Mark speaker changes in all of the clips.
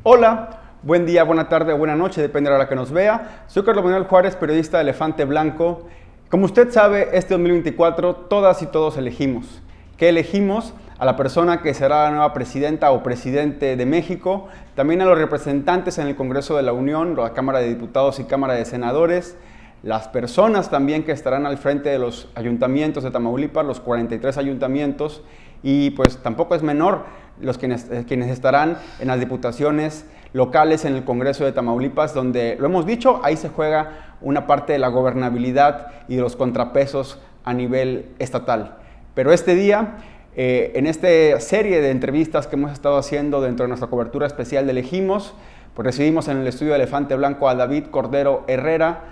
Speaker 1: Hola, buen día, buena tarde o buena noche, depende de la hora que nos vea. Soy Carlos Manuel Juárez, periodista de Elefante Blanco. Como usted sabe, este 2024 todas y todos elegimos. ¿Qué elegimos? A la persona que será la nueva presidenta o presidente de México, también a los representantes en el Congreso de la Unión, la Cámara de Diputados y Cámara de Senadores, las personas también que estarán al frente de los ayuntamientos de Tamaulipas, los 43 ayuntamientos, y pues tampoco es menor los quienes estarán en las diputaciones locales en el Congreso de Tamaulipas, donde, lo hemos dicho, ahí se juega una parte de la gobernabilidad y de los contrapesos a nivel estatal. Pero este día, en esta serie de entrevistas que hemos estado haciendo dentro de nuestra cobertura especial de Elegimos, pues recibimos en el estudio de Elefante Blanco a David Cordero Herrera,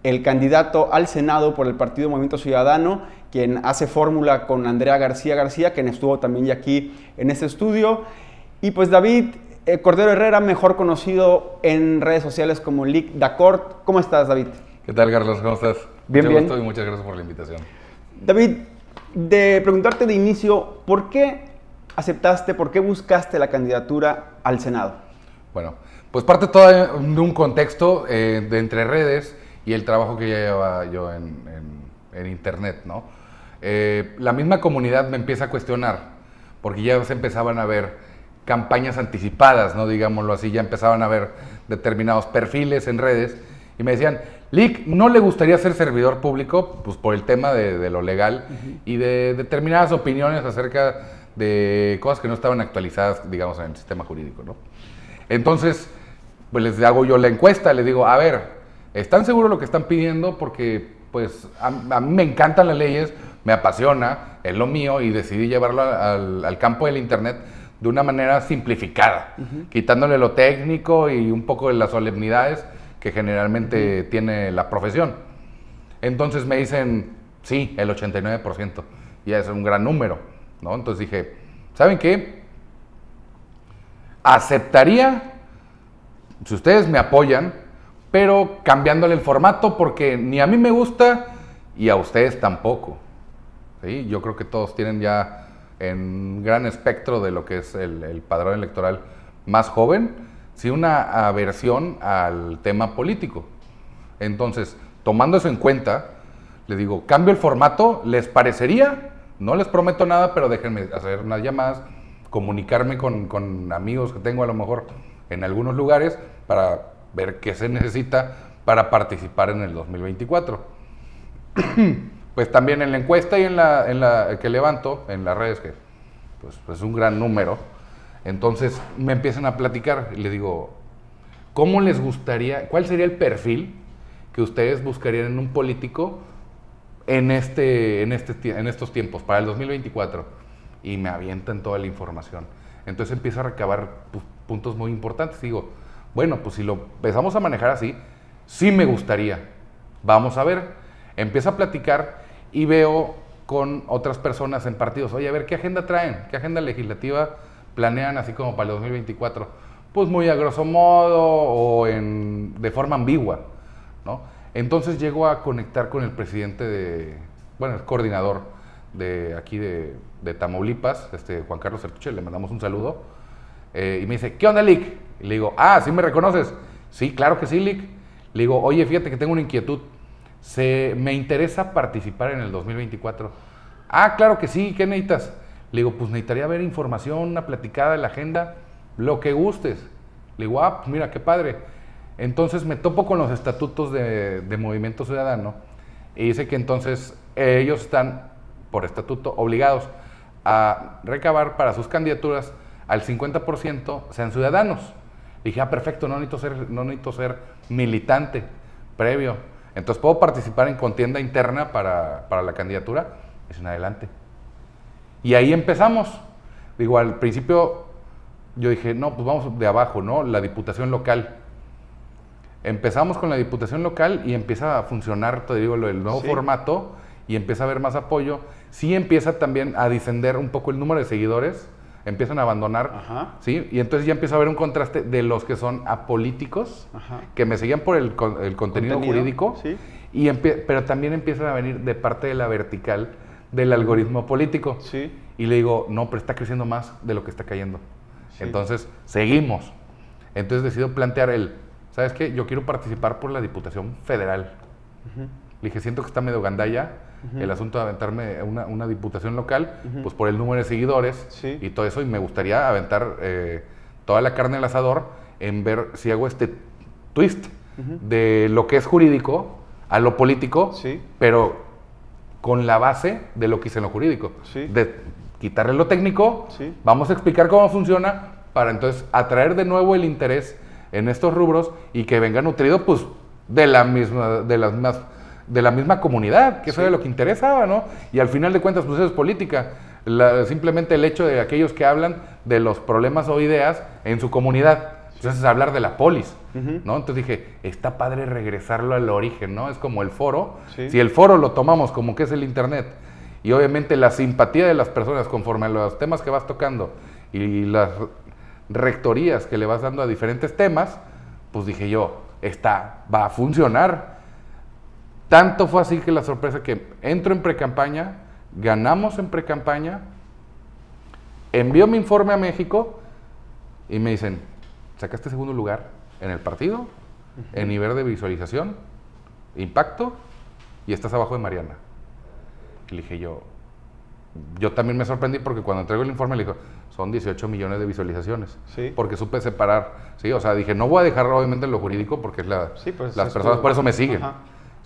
Speaker 1: el candidato al Senado por el Partido Movimiento Ciudadano, quien hace fórmula con Andrea García, quien estuvo también ya aquí en este estudio. Y pues David Cordero Herrera, mejor conocido en redes sociales como Lic D'Acord. ¿Cómo estás, David?
Speaker 2: ¿Qué tal, Carlos? ¿Cómo estás?
Speaker 1: Bien,
Speaker 2: mucho
Speaker 1: bien.
Speaker 2: Gusto y muchas gracias por la invitación.
Speaker 1: David, de preguntarte de inicio, ¿por qué aceptaste, por qué buscaste la candidatura al Senado?
Speaker 2: Bueno, pues parte todo de un contexto de entre redes y el trabajo que ya llevaba yo en internet, ¿no? La misma comunidad me empieza a cuestionar, porque ya se empezaban a ver campañas anticipadas, ¿no? Digámoslo así, ya empezaban a ver determinados perfiles en redes y me decían, Lic, ¿no le gustaría ser servidor público? Pues por el tema de lo legal y de determinadas opiniones acerca de cosas que no estaban actualizadas, digamos, en el sistema jurídico, ¿no? Entonces, pues les hago yo la encuesta, les digo, a ver, ¿están seguros de lo que están pidiendo? Porque pues a mí me encantan las leyes, me apasiona, es lo mío y decidí llevarlo al campo del internet de una manera simplificada, quitándole lo técnico y un poco de las solemnidades que generalmente tiene la profesión. Entonces me dicen, sí, el 89%, ya es un gran número, ¿no? Entonces dije, ¿saben qué? Aceptaría, si ustedes me apoyan, pero cambiándole el formato porque ni a mí me gusta y a ustedes tampoco. ¿Sí? Yo creo que todos tienen ya en gran espectro de lo que es el padrón electoral más joven, sí, una aversión al tema político. Entonces, tomando eso en cuenta, les digo, cambio el formato, ¿les parecería? No les prometo nada, pero déjenme hacer unas llamadas, comunicarme con amigos que tengo a lo mejor en algunos lugares para ver qué se necesita para participar en el 2024. Pues también en la encuesta y en la que levanto en las redes, que pues es un gran número, entonces me empiezan a platicar y les digo, ¿cómo les gustaría, cuál sería el perfil que ustedes buscarían en un político en estos tiempos, para el 2024? Y me avientan toda la información. Entonces empiezo a recabar puntos muy importantes. Digo, bueno, pues si lo empezamos a manejar así, sí me gustaría. Vamos a ver. Empiezo a platicar y veo con otras personas en partidos, oye, a ver, ¿qué agenda traen? ¿Qué agenda legislativa planean así como para el 2024? Pues muy a grosso modo o de forma ambigua, ¿no? Entonces llego a conectar con el presidente el coordinador de aquí de Tamaulipas, Juan Carlos Sertuche, le mandamos un saludo, y me dice, ¿qué onda, Lic? Y le digo, ¿sí me reconoces? Sí, claro que sí, Lic. Le digo, oye, fíjate que tengo una inquietud. Me interesa participar en el 2024. Claro que sí, ¿qué necesitas? Le digo, pues necesitaría ver información, una platicada de la agenda, lo que gustes. Le digo, pues mira, qué padre. Entonces me topo con los estatutos de Movimiento Ciudadano y dice que entonces ellos están, por estatuto, obligados a recabar para sus candidaturas al 50% sean ciudadanos. Dije, perfecto, no necesito ser militante previo. Entonces, ¿puedo participar en contienda interna para la candidatura? Dicen, adelante. Y ahí empezamos. Digo, al principio yo dije, no, pues vamos de abajo, ¿no? La diputación local. Empezamos con la diputación local y empieza a funcionar, te digo, el nuevo formato y empieza a haber más apoyo. Sí empieza también a descender un poco el número de seguidores, empiezan a abandonar, ¿sí? Y entonces ya empieza a haber un contraste de los que son apolíticos, que me seguían por el contenido jurídico, ¿sí? Pero también empiezan a venir de parte de la vertical del algoritmo político. Sí. Y le digo, no, pero está creciendo más de lo que está cayendo. Sí. Entonces, seguimos. Entonces decido plantear ¿sabes qué? Yo quiero participar por la Diputación Federal. Le dije, siento que está medio gandalla el asunto de aventarme una diputación local, pues por el número de seguidores y todo eso, y me gustaría aventar toda la carne al asador en ver si hago este twist de lo que es jurídico a lo político, pero con la base de lo que hice en lo jurídico. De quitarle lo técnico, vamos a explicar cómo funciona para entonces atraer de nuevo el interés en estos rubros y que venga nutrido pues de la misma comunidad, que eso era lo que interesaba, ¿no? Y al final de cuentas, pues eso es política. Simplemente el hecho de aquellos que hablan de los problemas o ideas en su comunidad. Entonces, hablar de la polis, ¿no? Entonces dije, está padre regresarlo al origen, ¿no? Es como el foro. Si el foro lo tomamos como que es el internet, y obviamente la simpatía de las personas conforme a los temas que vas tocando y las rectorías que le vas dando a diferentes temas, pues dije yo, va a funcionar. Tanto fue así que la sorpresa que entro en precampaña, ganamos en precampaña, envío mi informe a México y me dicen, sacaste segundo lugar en el partido, en nivel de visualización, impacto, y estás abajo de Mariana. Y le dije yo también me sorprendí porque cuando entrego el informe le dijo, son 18 millones de visualizaciones. Porque supe separar, o sea, dije, no voy a dejar obviamente lo jurídico porque es las personas, por eso me siguen.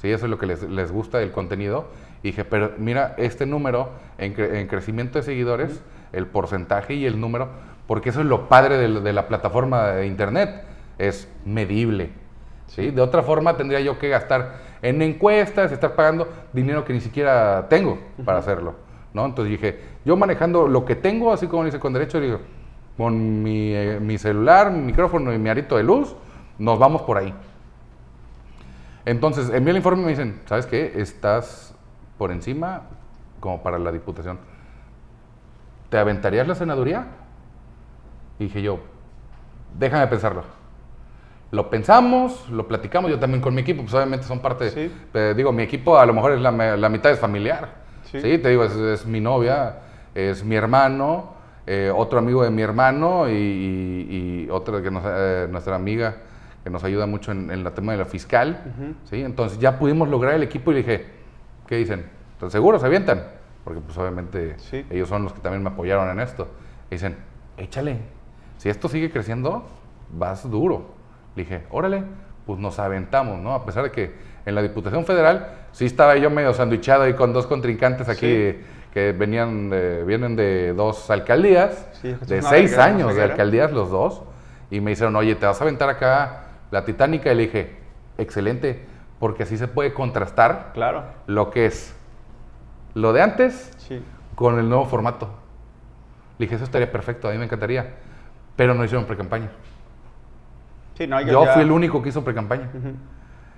Speaker 2: Eso es lo que les gusta del contenido. Y dije, pero mira, este número en crecimiento de seguidores, el porcentaje y el número, porque eso es lo padre de la plataforma de internet, es medible. De otra forma tendría yo que gastar en encuestas y estar pagando dinero que ni siquiera tengo para hacerlo, ¿no? Entonces dije, yo manejando lo que tengo, así como dice con derecho, digo, con mi celular, mi micrófono y mi arito de luz, nos vamos por ahí. Entonces, envié el informe y me dicen, ¿sabes qué? Estás por encima como para la diputación. ¿Te aventarías la senaduría? Y dije yo, déjame pensarlo. Lo pensamos, lo platicamos, yo también con mi equipo, pues obviamente son parte, mi equipo a lo mejor es la mitad es familiar. Te digo, es mi novia, es mi hermano, otro amigo de mi hermano y otro que nuestra amiga, que nos ayuda mucho en el tema de la fiscal, Entonces ya pudimos lograr el equipo y le dije, ¿qué dicen? ¿Están seguros? ¿Se avientan? Porque pues obviamente ellos son los que también me apoyaron en esto. Y dicen, échale, si esto sigue creciendo, vas duro. Le dije, órale, pues nos aventamos, ¿no? A pesar de que en la Diputación Federal sí estaba yo medio sandwichado ahí con dos contrincantes aquí que vienen de dos alcaldías, de 6 años de alcaldías los dos, y me dijeron, oye, ¿te vas a aventar acá la titánica? Y le dije, excelente, porque así se puede contrastar lo que es lo de antes con el nuevo formato. Le dije, eso estaría perfecto, a mí me encantaría, pero no hicieron precampaña. Yo fui el único que hizo precampaña.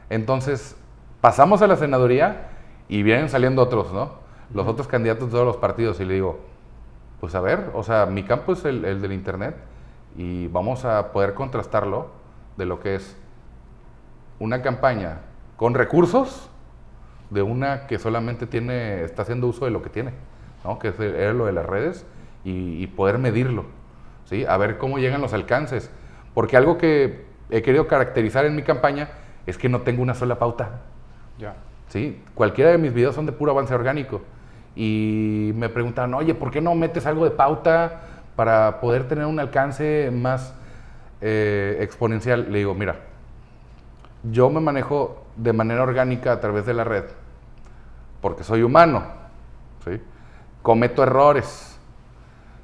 Speaker 2: Entonces, pasamos a la senaduría y vienen saliendo otros, ¿no? Los otros candidatos de todos los partidos, y le digo, pues a ver, o sea, mi campo es el del internet y vamos a poder contrastarlo de lo que es una campaña con recursos de una que solamente está haciendo uso de lo que tiene, ¿no? Que era lo de las redes y poder medirlo, a ver cómo llegan los alcances. Porque algo que he querido caracterizar en mi campaña es que no tengo una sola pauta. Cualquiera de mis videos son de puro avance orgánico. Y me preguntaban, oye, ¿por qué no metes algo de pauta para poder tener un alcance más exponencial? Le digo, mira, yo me manejo de manera orgánica a través de la red, porque soy humano, cometo errores.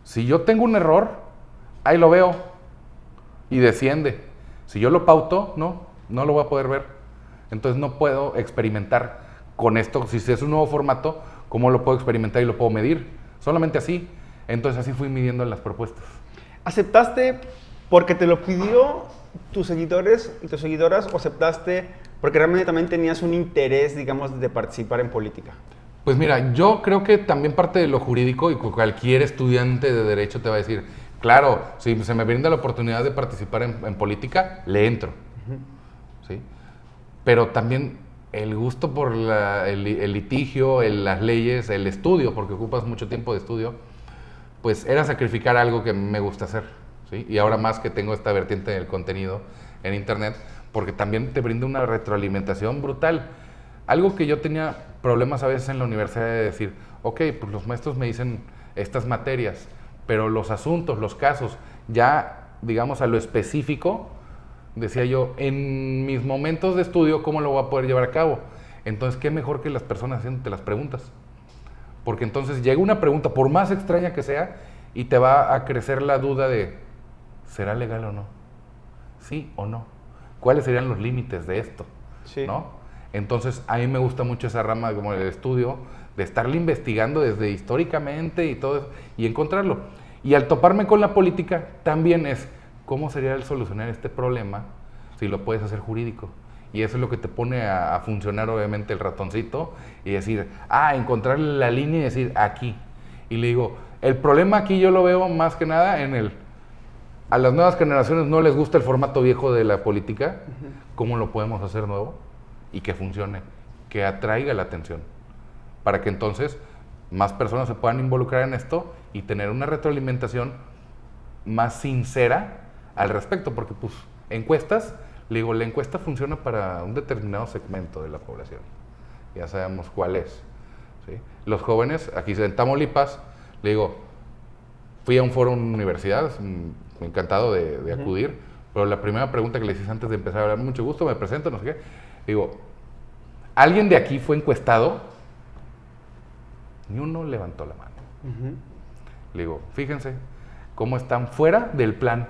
Speaker 2: Si yo tengo un error, ahí lo veo y desciende. Si yo lo pauto, no lo voy a poder ver. Entonces no puedo experimentar con esto. Si es un nuevo formato, ¿cómo lo puedo experimentar y lo puedo medir? Solamente así. Entonces así fui midiendo las propuestas.
Speaker 1: ¿Aceptaste porque te lo pidió tus seguidores y tus seguidoras, o aceptaste porque realmente también tenías un interés, digamos, de participar en política?
Speaker 2: Pues mira, yo creo que también parte de lo jurídico, y cualquier estudiante de derecho te va a decir, claro, si se me brinda la oportunidad de participar en política, le entro. Pero también el gusto por el litigio, las leyes, el estudio, porque ocupas mucho tiempo de estudio, pues era sacrificar algo que me gusta hacer. ¿sí? Y ahora más que tengo esta vertiente del contenido en internet, porque también te brinda una retroalimentación brutal. Algo que yo tenía problemas a veces en la universidad de decir, ok, pues los maestros me dicen estas materias, pero los asuntos, los casos, ya digamos a lo específico, decía yo, en mis momentos de estudio, ¿cómo lo voy a poder llevar a cabo? Entonces, ¿qué mejor que las personas haciéndote las preguntas? Porque entonces llega una pregunta, por más extraña que sea, y te va a crecer la duda de, ¿será legal o no? ¿Sí o no? ¿Cuáles serían los límites de esto?
Speaker 1: Sí.
Speaker 2: ¿No? Entonces, a mí me gusta mucho esa rama como el estudio, de estarle investigando desde históricamente y todo eso, y encontrarlo. Y al toparme con la política, también es, ¿cómo sería el solucionar este problema si lo puedes hacer jurídico? Y eso es lo que te pone a funcionar obviamente el ratoncito y decir, encontrar la línea y decir, aquí. Y le digo, el problema aquí yo lo veo más que nada a las nuevas generaciones no les gusta el formato viejo de la política, ¿cómo lo podemos hacer nuevo? Y que funcione, que atraiga la atención, para que entonces más personas se puedan involucrar en esto y tener una retroalimentación más sincera al respecto, porque pues encuestas, le digo, la encuesta funciona para un determinado segmento de la población, ya sabemos cuál es, ¿sí? Los jóvenes, aquí en Tamaulipas, le digo, fui a un foro en una universidad, encantado de acudir, pero la primera pregunta que le hice antes de empezar a hablar, mucho gusto, me presento, no sé qué, digo, ¿alguien de aquí fue encuestado? Ni uno levantó la mano. Le digo, fíjense cómo están fuera del plan.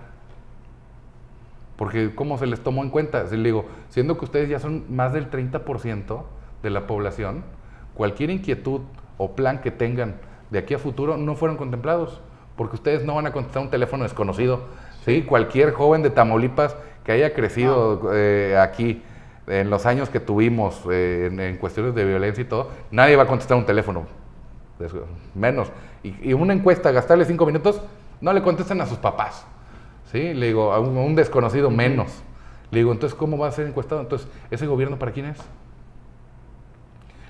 Speaker 2: Porque cómo se les tomó en cuenta. Le digo, siendo que ustedes ya son más del 30% de la población, cualquier inquietud o plan que tengan de aquí a futuro no fueron contemplados. Porque ustedes no van a contestar un teléfono desconocido. ¿Sí? Cualquier joven de Tamaulipas que haya crecido aquí en los años que tuvimos en cuestiones de violencia y todo, nadie va a contestar un teléfono. Menos. Y una encuesta, gastarle 5 minutos, no le contesten a sus papás. ¿Sí? Le digo, a un desconocido menos. Le digo, entonces, ¿cómo va a ser encuestado? Entonces, ¿ese gobierno para quién es?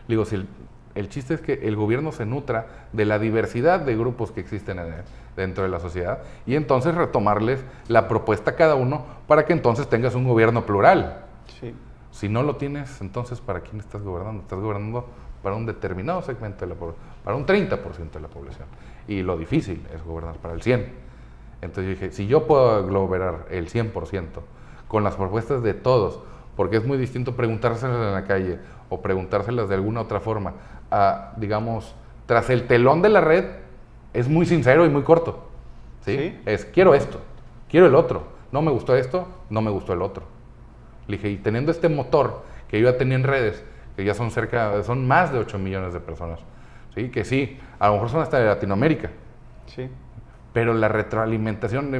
Speaker 2: Le digo, si el chiste es que el gobierno se nutra de la diversidad de grupos que existen dentro de la sociedad y entonces retomarles la propuesta a cada uno para que entonces tengas un gobierno plural.
Speaker 1: Sí.
Speaker 2: Si no lo tienes, entonces, ¿para quién estás gobernando? Estás gobernando para un determinado segmento de la población, para un 30% de la población. Y lo difícil es gobernar para el 100%. Entonces yo dije, si yo puedo gobernar el 100% con las propuestas de todos, porque es muy distinto preguntárselas en la calle o preguntárselas de alguna otra forma, digamos, tras el telón de la red, es muy sincero y muy corto. ¿Sí? Es, quiero esto, quiero el otro, no me gustó esto, no me gustó el otro. Le dije, y teniendo este motor que yo ya tenía en redes, que ya son más de 8 millones de personas, ¿sí? Que sí, a lo mejor son hasta de Latinoamérica.
Speaker 1: Sí.
Speaker 2: Pero la retroalimentación,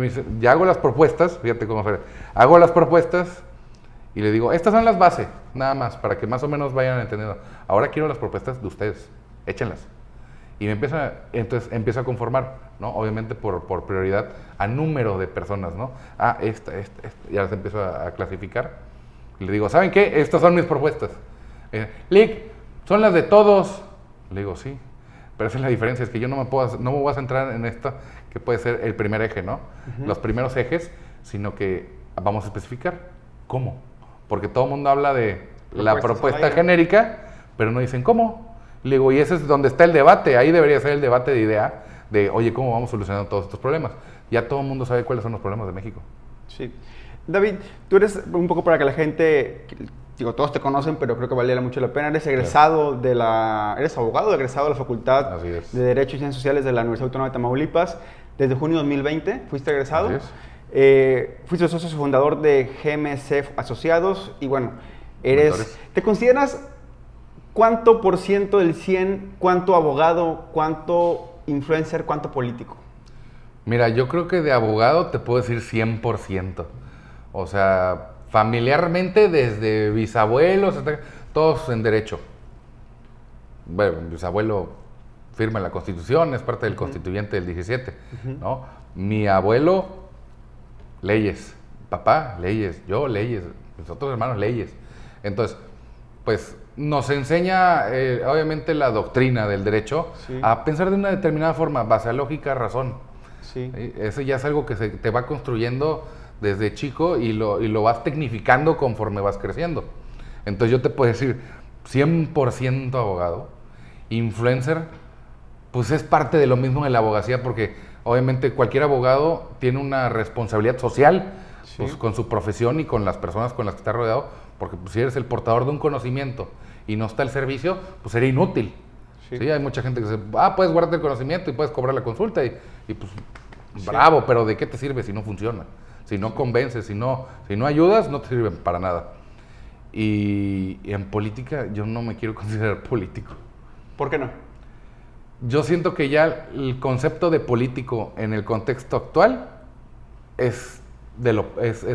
Speaker 2: ya hago las propuestas, fíjate cómo se ve, hago las propuestas y le digo, estas son las bases, nada más, para que más o menos vayan entendiendo. Ahora quiero las propuestas de ustedes, échenlas. Y entonces empiezo a conformar, ¿no? Obviamente por prioridad a número de personas, ¿no? Esta, ya las empiezo a clasificar. Y le digo, ¿saben qué? Estas son mis propuestas. Lick, son las de todos. Le digo, sí. Pero esa es la diferencia, es que yo no me voy a centrar en esto, que puede ser el primer eje, ¿no? Los primeros ejes, sino que vamos a especificar cómo. Porque todo el mundo habla de la propuesta genérica, pero no dicen cómo. Le digo, y ese es donde está el debate, ahí debería ser el debate de idea, de, oye, ¿cómo vamos solucionando todos estos problemas? Ya todo el mundo sabe cuáles son los problemas de México.
Speaker 1: Sí. David, tú eres un poco para que la gente, digo, todos te conocen, pero creo que valiera mucho la pena. Eres egresado eres abogado, egresado de la Facultad de Derecho y Ciencias Sociales de la Universidad Autónoma de Tamaulipas. Desde junio de 2020 fuiste egresado. Fuiste socio fundador de GMC Asociados y bueno, ¿te consideras cuánto por ciento del 100, cuánto abogado, cuánto influencer, cuánto político?
Speaker 2: Mira, yo creo que de abogado te puedo decir 100%. O sea, familiarmente desde bisabuelos, todos en derecho. Bueno, mi bisabuelo firma la Constitución, es parte del constituyente del 17, ¿no? Mi abuelo, leyes. Papá, leyes. Yo, leyes. Mis otros hermanos, leyes. Entonces, pues nos enseña, obviamente, la doctrina del derecho a pensar de una determinada forma, base a lógica, razón.
Speaker 1: Sí.
Speaker 2: Eso ya es algo que te va construyendo desde chico y lo vas tecnificando conforme vas creciendo. Entonces yo te puedo decir, 100% abogado, influencer, pues es parte de lo mismo en la abogacía, porque obviamente cualquier abogado tiene una responsabilidad social, sí, pues, con su profesión y con las personas con las que está rodeado, porque pues, si eres el portador de un conocimiento y no está el servicio, pues sería inútil. Sí. ¿Sí? Hay mucha gente que dice, puedes guardar el conocimiento y puedes cobrar la consulta y pues sí, bravo, pero ¿de qué te sirve si no funciona? Si no convences, si no ayudas, no te sirve para nada. Y en política yo no me quiero considerar político.
Speaker 1: ¿Por qué no?
Speaker 2: Yo siento que ya el concepto de político en el contexto actual es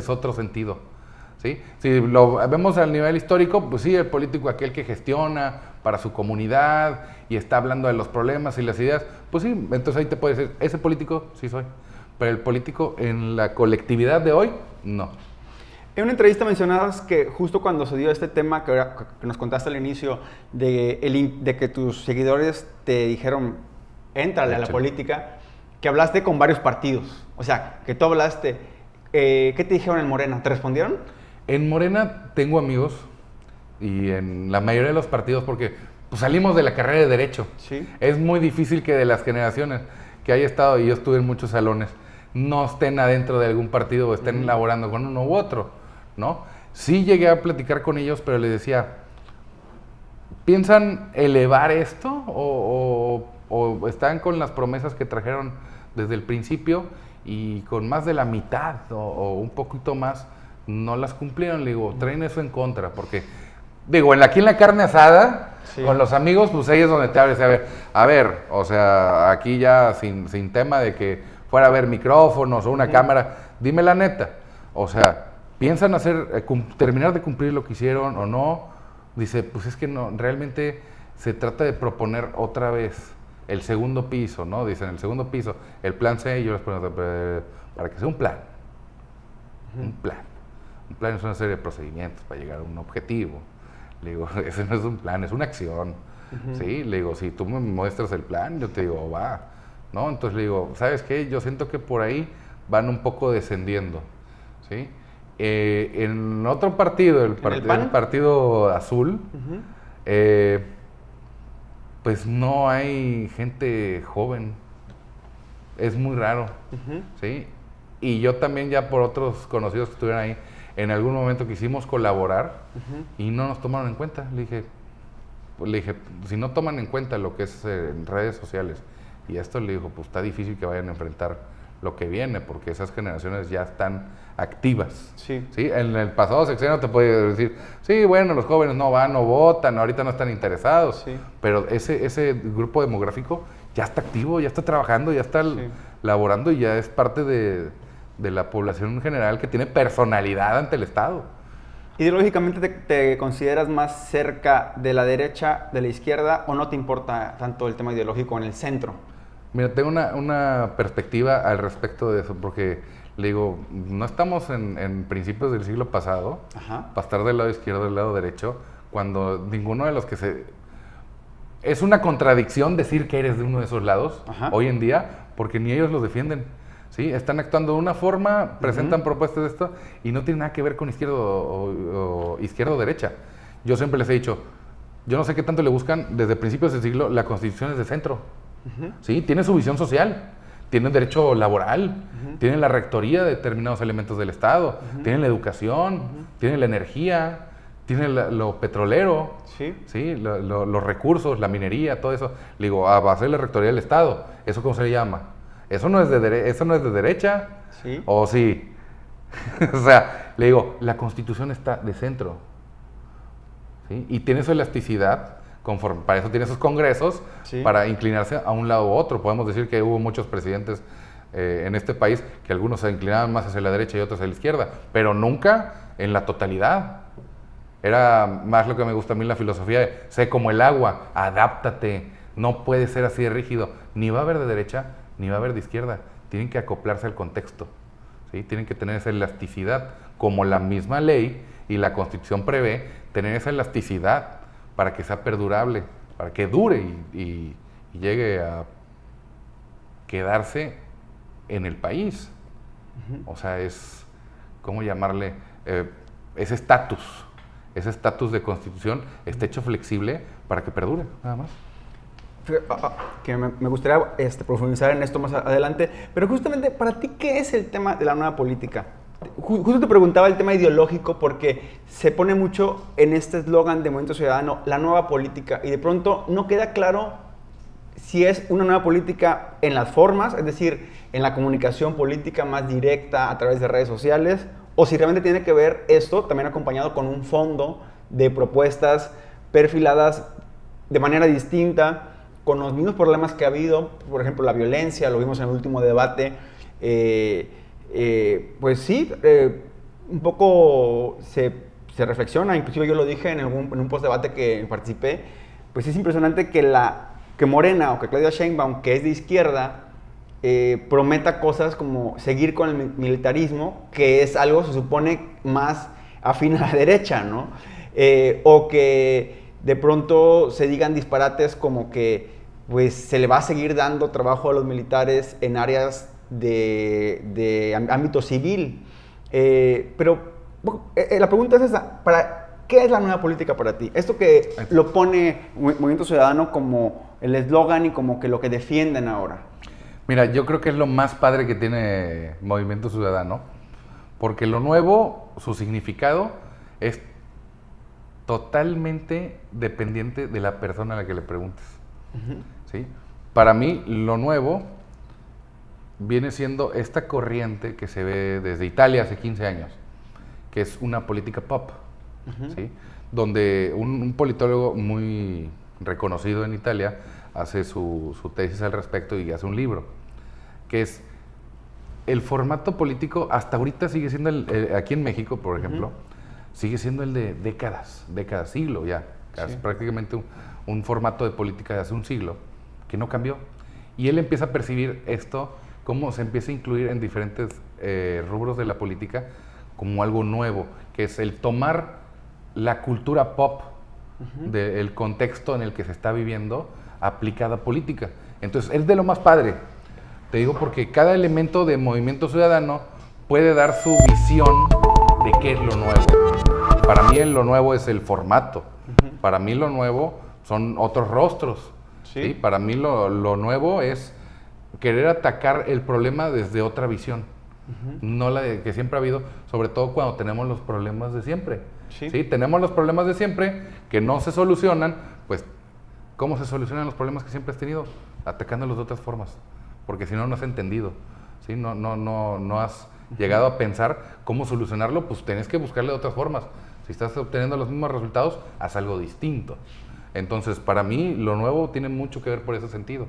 Speaker 2: otro sentido, ¿sí? Si lo vemos al nivel histórico, pues sí, el político aquel que gestiona para su comunidad y está hablando de los problemas y las ideas, pues sí, entonces ahí te puedes decir, ese político sí soy, pero el político en la colectividad de hoy, no.
Speaker 1: En una entrevista mencionabas que justo cuando se dio este tema que nos contaste al inicio de que tus seguidores te dijeron, éntrale a la política, que hablaste con varios partidos. O sea, que tú hablaste. ¿Qué te dijeron en Morena? ¿Te respondieron?
Speaker 2: En Morena tengo amigos y en la mayoría de los partidos, porque pues, salimos de la carrera de Derecho.
Speaker 1: Sí.
Speaker 2: Es muy difícil que de las generaciones que haya estado, y yo estuve en muchos salones, no estén adentro de algún partido o estén elaborando con uno u otro, ¿no? Sí llegué a platicar con ellos, pero les decía, ¿piensan elevar esto o están con las promesas que trajeron desde el principio y con más de la mitad o un poquito más no las cumplieron? Le digo, traen eso en contra, porque digo, aquí en la carne asada, sí, con los amigos, pues ahí es donde te abres a ver, o sea, aquí ya sin tema de que fuera a haber micrófonos o una cámara, dime la neta, o sea, ¿piensan terminar de cumplir lo que hicieron o no? Dice, pues es que no, realmente se trata de proponer otra vez el segundo piso, ¿no? Dicen, el segundo piso, el plan C, y yo les pregunto, para que sea un plan. Un plan. Un plan es una serie de procedimientos para llegar a un objetivo. Le digo, ese no es un plan, es una acción. ¿Sí? Le digo, si tú me muestras el plan, yo te digo, va. ¿No? Entonces le digo, ¿sabes qué? Yo siento que por ahí van un poco descendiendo. ¿Sí? En otro partido, el partido azul, pues no hay gente joven. Es muy raro. ¿Sí? Y yo también ya por otros conocidos que estuvieron ahí, en algún momento quisimos colaborar y no nos tomaron en cuenta. Le dije, si no toman en cuenta lo que es en redes sociales y esto, le dijo, pues está difícil que vayan a enfrentar lo que viene, porque esas generaciones ya están activas.
Speaker 1: Sí.
Speaker 2: ¿Sí? En el pasado sexenio te puede decir, sí, bueno, los jóvenes no van, no votan, ahorita no están interesados, sí, pero ese grupo demográfico ya está activo, ya está trabajando, ya está laborando y ya es parte de la población en general que tiene personalidad ante el Estado.
Speaker 1: ¿Ideológicamente te consideras más cerca de la derecha, de la izquierda, o no te importa tanto el tema ideológico en el centro?
Speaker 2: Mira, tengo una perspectiva al respecto de eso, porque le digo, no estamos en principios del siglo pasado, para estar del lado izquierdo, del lado derecho, cuando ninguno de los que es una contradicción decir que eres de uno de esos lados, hoy en día, porque ni ellos los defienden. ¿Sí? Están actuando de una forma, presentan propuestas de esto y no tiene nada que ver con izquierda o derecha. Yo siempre les he dicho, yo no sé qué tanto le buscan desde principios del siglo, la Constitución es de centro. ¿Sí? Tiene su visión social, tiene derecho laboral, tiene la rectoría de determinados elementos del Estado, tiene la educación, tiene la energía, tiene lo petrolero, ¿sí? Los recursos, la minería, todo eso. Le digo, a base de la rectoría del Estado, ¿eso cómo se le llama? ¿Eso no es de derecha?
Speaker 1: ¿Sí?
Speaker 2: ¿O sí? O sea, le digo, la Constitución está de centro. ¿Sí? Y tiene su elasticidad, para eso tiene esos congresos, para inclinarse a un lado u otro. Podemos decir que hubo muchos presidentes en este país que algunos se inclinaban más hacia la derecha y otros hacia la izquierda, pero nunca en la totalidad. Era más lo que me gusta a mí la filosofía de sé como el agua, adáptate, no puede ser así de rígido. Ni va a haber de derecha, ni va a haber de izquierda. Tienen que acoplarse al contexto. ¿Sí? Tienen que tener esa elasticidad, como la misma ley y la Constitución prevé, tener esa elasticidad para que sea perdurable, para que dure y llegue a quedarse en el país. O sea, es, ¿cómo llamarle? Ese estatus de constitución está hecho flexible para que perdure, nada más.
Speaker 1: Que me gustaría profundizar en esto más adelante, pero justamente para ti, ¿qué es el tema de la nueva política? Justo te preguntaba el tema ideológico porque se pone mucho en este eslogan de Movimiento Ciudadano, la nueva política, y de pronto no queda claro si es una nueva política en las formas, es decir, en la comunicación política más directa a través de redes sociales, o si realmente tiene que ver esto también acompañado con un fondo de propuestas perfiladas de manera distinta, con los mismos problemas que ha habido, por ejemplo, la violencia, lo vimos en el último debate, pues sí, un poco se reflexiona, inclusive yo lo dije en un post-debate que participé, pues es impresionante que Morena o que Claudia Sheinbaum, que es de izquierda, prometa cosas como seguir con el militarismo, que es algo, se supone, más afín a la derecha, ¿no? O que de pronto se digan disparates como que pues, se le va a seguir dando trabajo a los militares en áreas de ámbito civil. Pero la pregunta es esa, ¿qué es la nueva política para ti? Esto que lo pone Movimiento Ciudadano como el eslogan y como que lo que defienden ahora.
Speaker 2: Mira, yo creo que es lo más padre que tiene Movimiento Ciudadano, porque lo nuevo, su significado es totalmente dependiente de la persona a la que le preguntes. ¿Sí? Para mí, lo nuevo viene siendo esta corriente que se ve desde Italia hace 15 años, que es una política pop, ¿sí? Donde un politólogo muy reconocido en Italia hace su tesis al respecto y hace un libro, que es el formato político, hasta ahorita sigue siendo, aquí en México, por ejemplo, sigue siendo el de décadas, siglo ya, sí. Prácticamente un formato de política de hace un siglo, que no cambió. Y él empieza a percibir esto, cómo se empieza a incluir en diferentes rubros de la política como algo nuevo, que es el tomar la cultura pop del contexto en el que se está viviendo aplicada a política. Entonces, es de lo más padre. Te digo porque cada elemento de Movimiento Ciudadano puede dar su visión de qué es lo nuevo. Para mí lo nuevo es el formato. Para mí lo nuevo son otros rostros. ¿Sí? Para mí lo nuevo es querer atacar el problema desde otra visión. No la de que siempre ha habido, sobre todo cuando tenemos los problemas de siempre. ¿Sí? Tenemos los problemas de siempre que no se solucionan, pues ¿cómo se solucionan los problemas que siempre has tenido? Atacándolos de otras formas, porque si no, no has entendido, ¿sí? No has llegado a pensar cómo solucionarlo, pues tienes que buscarle de otras formas. Si estás obteniendo los mismos resultados, haz algo distinto. Entonces, para mí, lo nuevo tiene mucho que ver por ese sentido.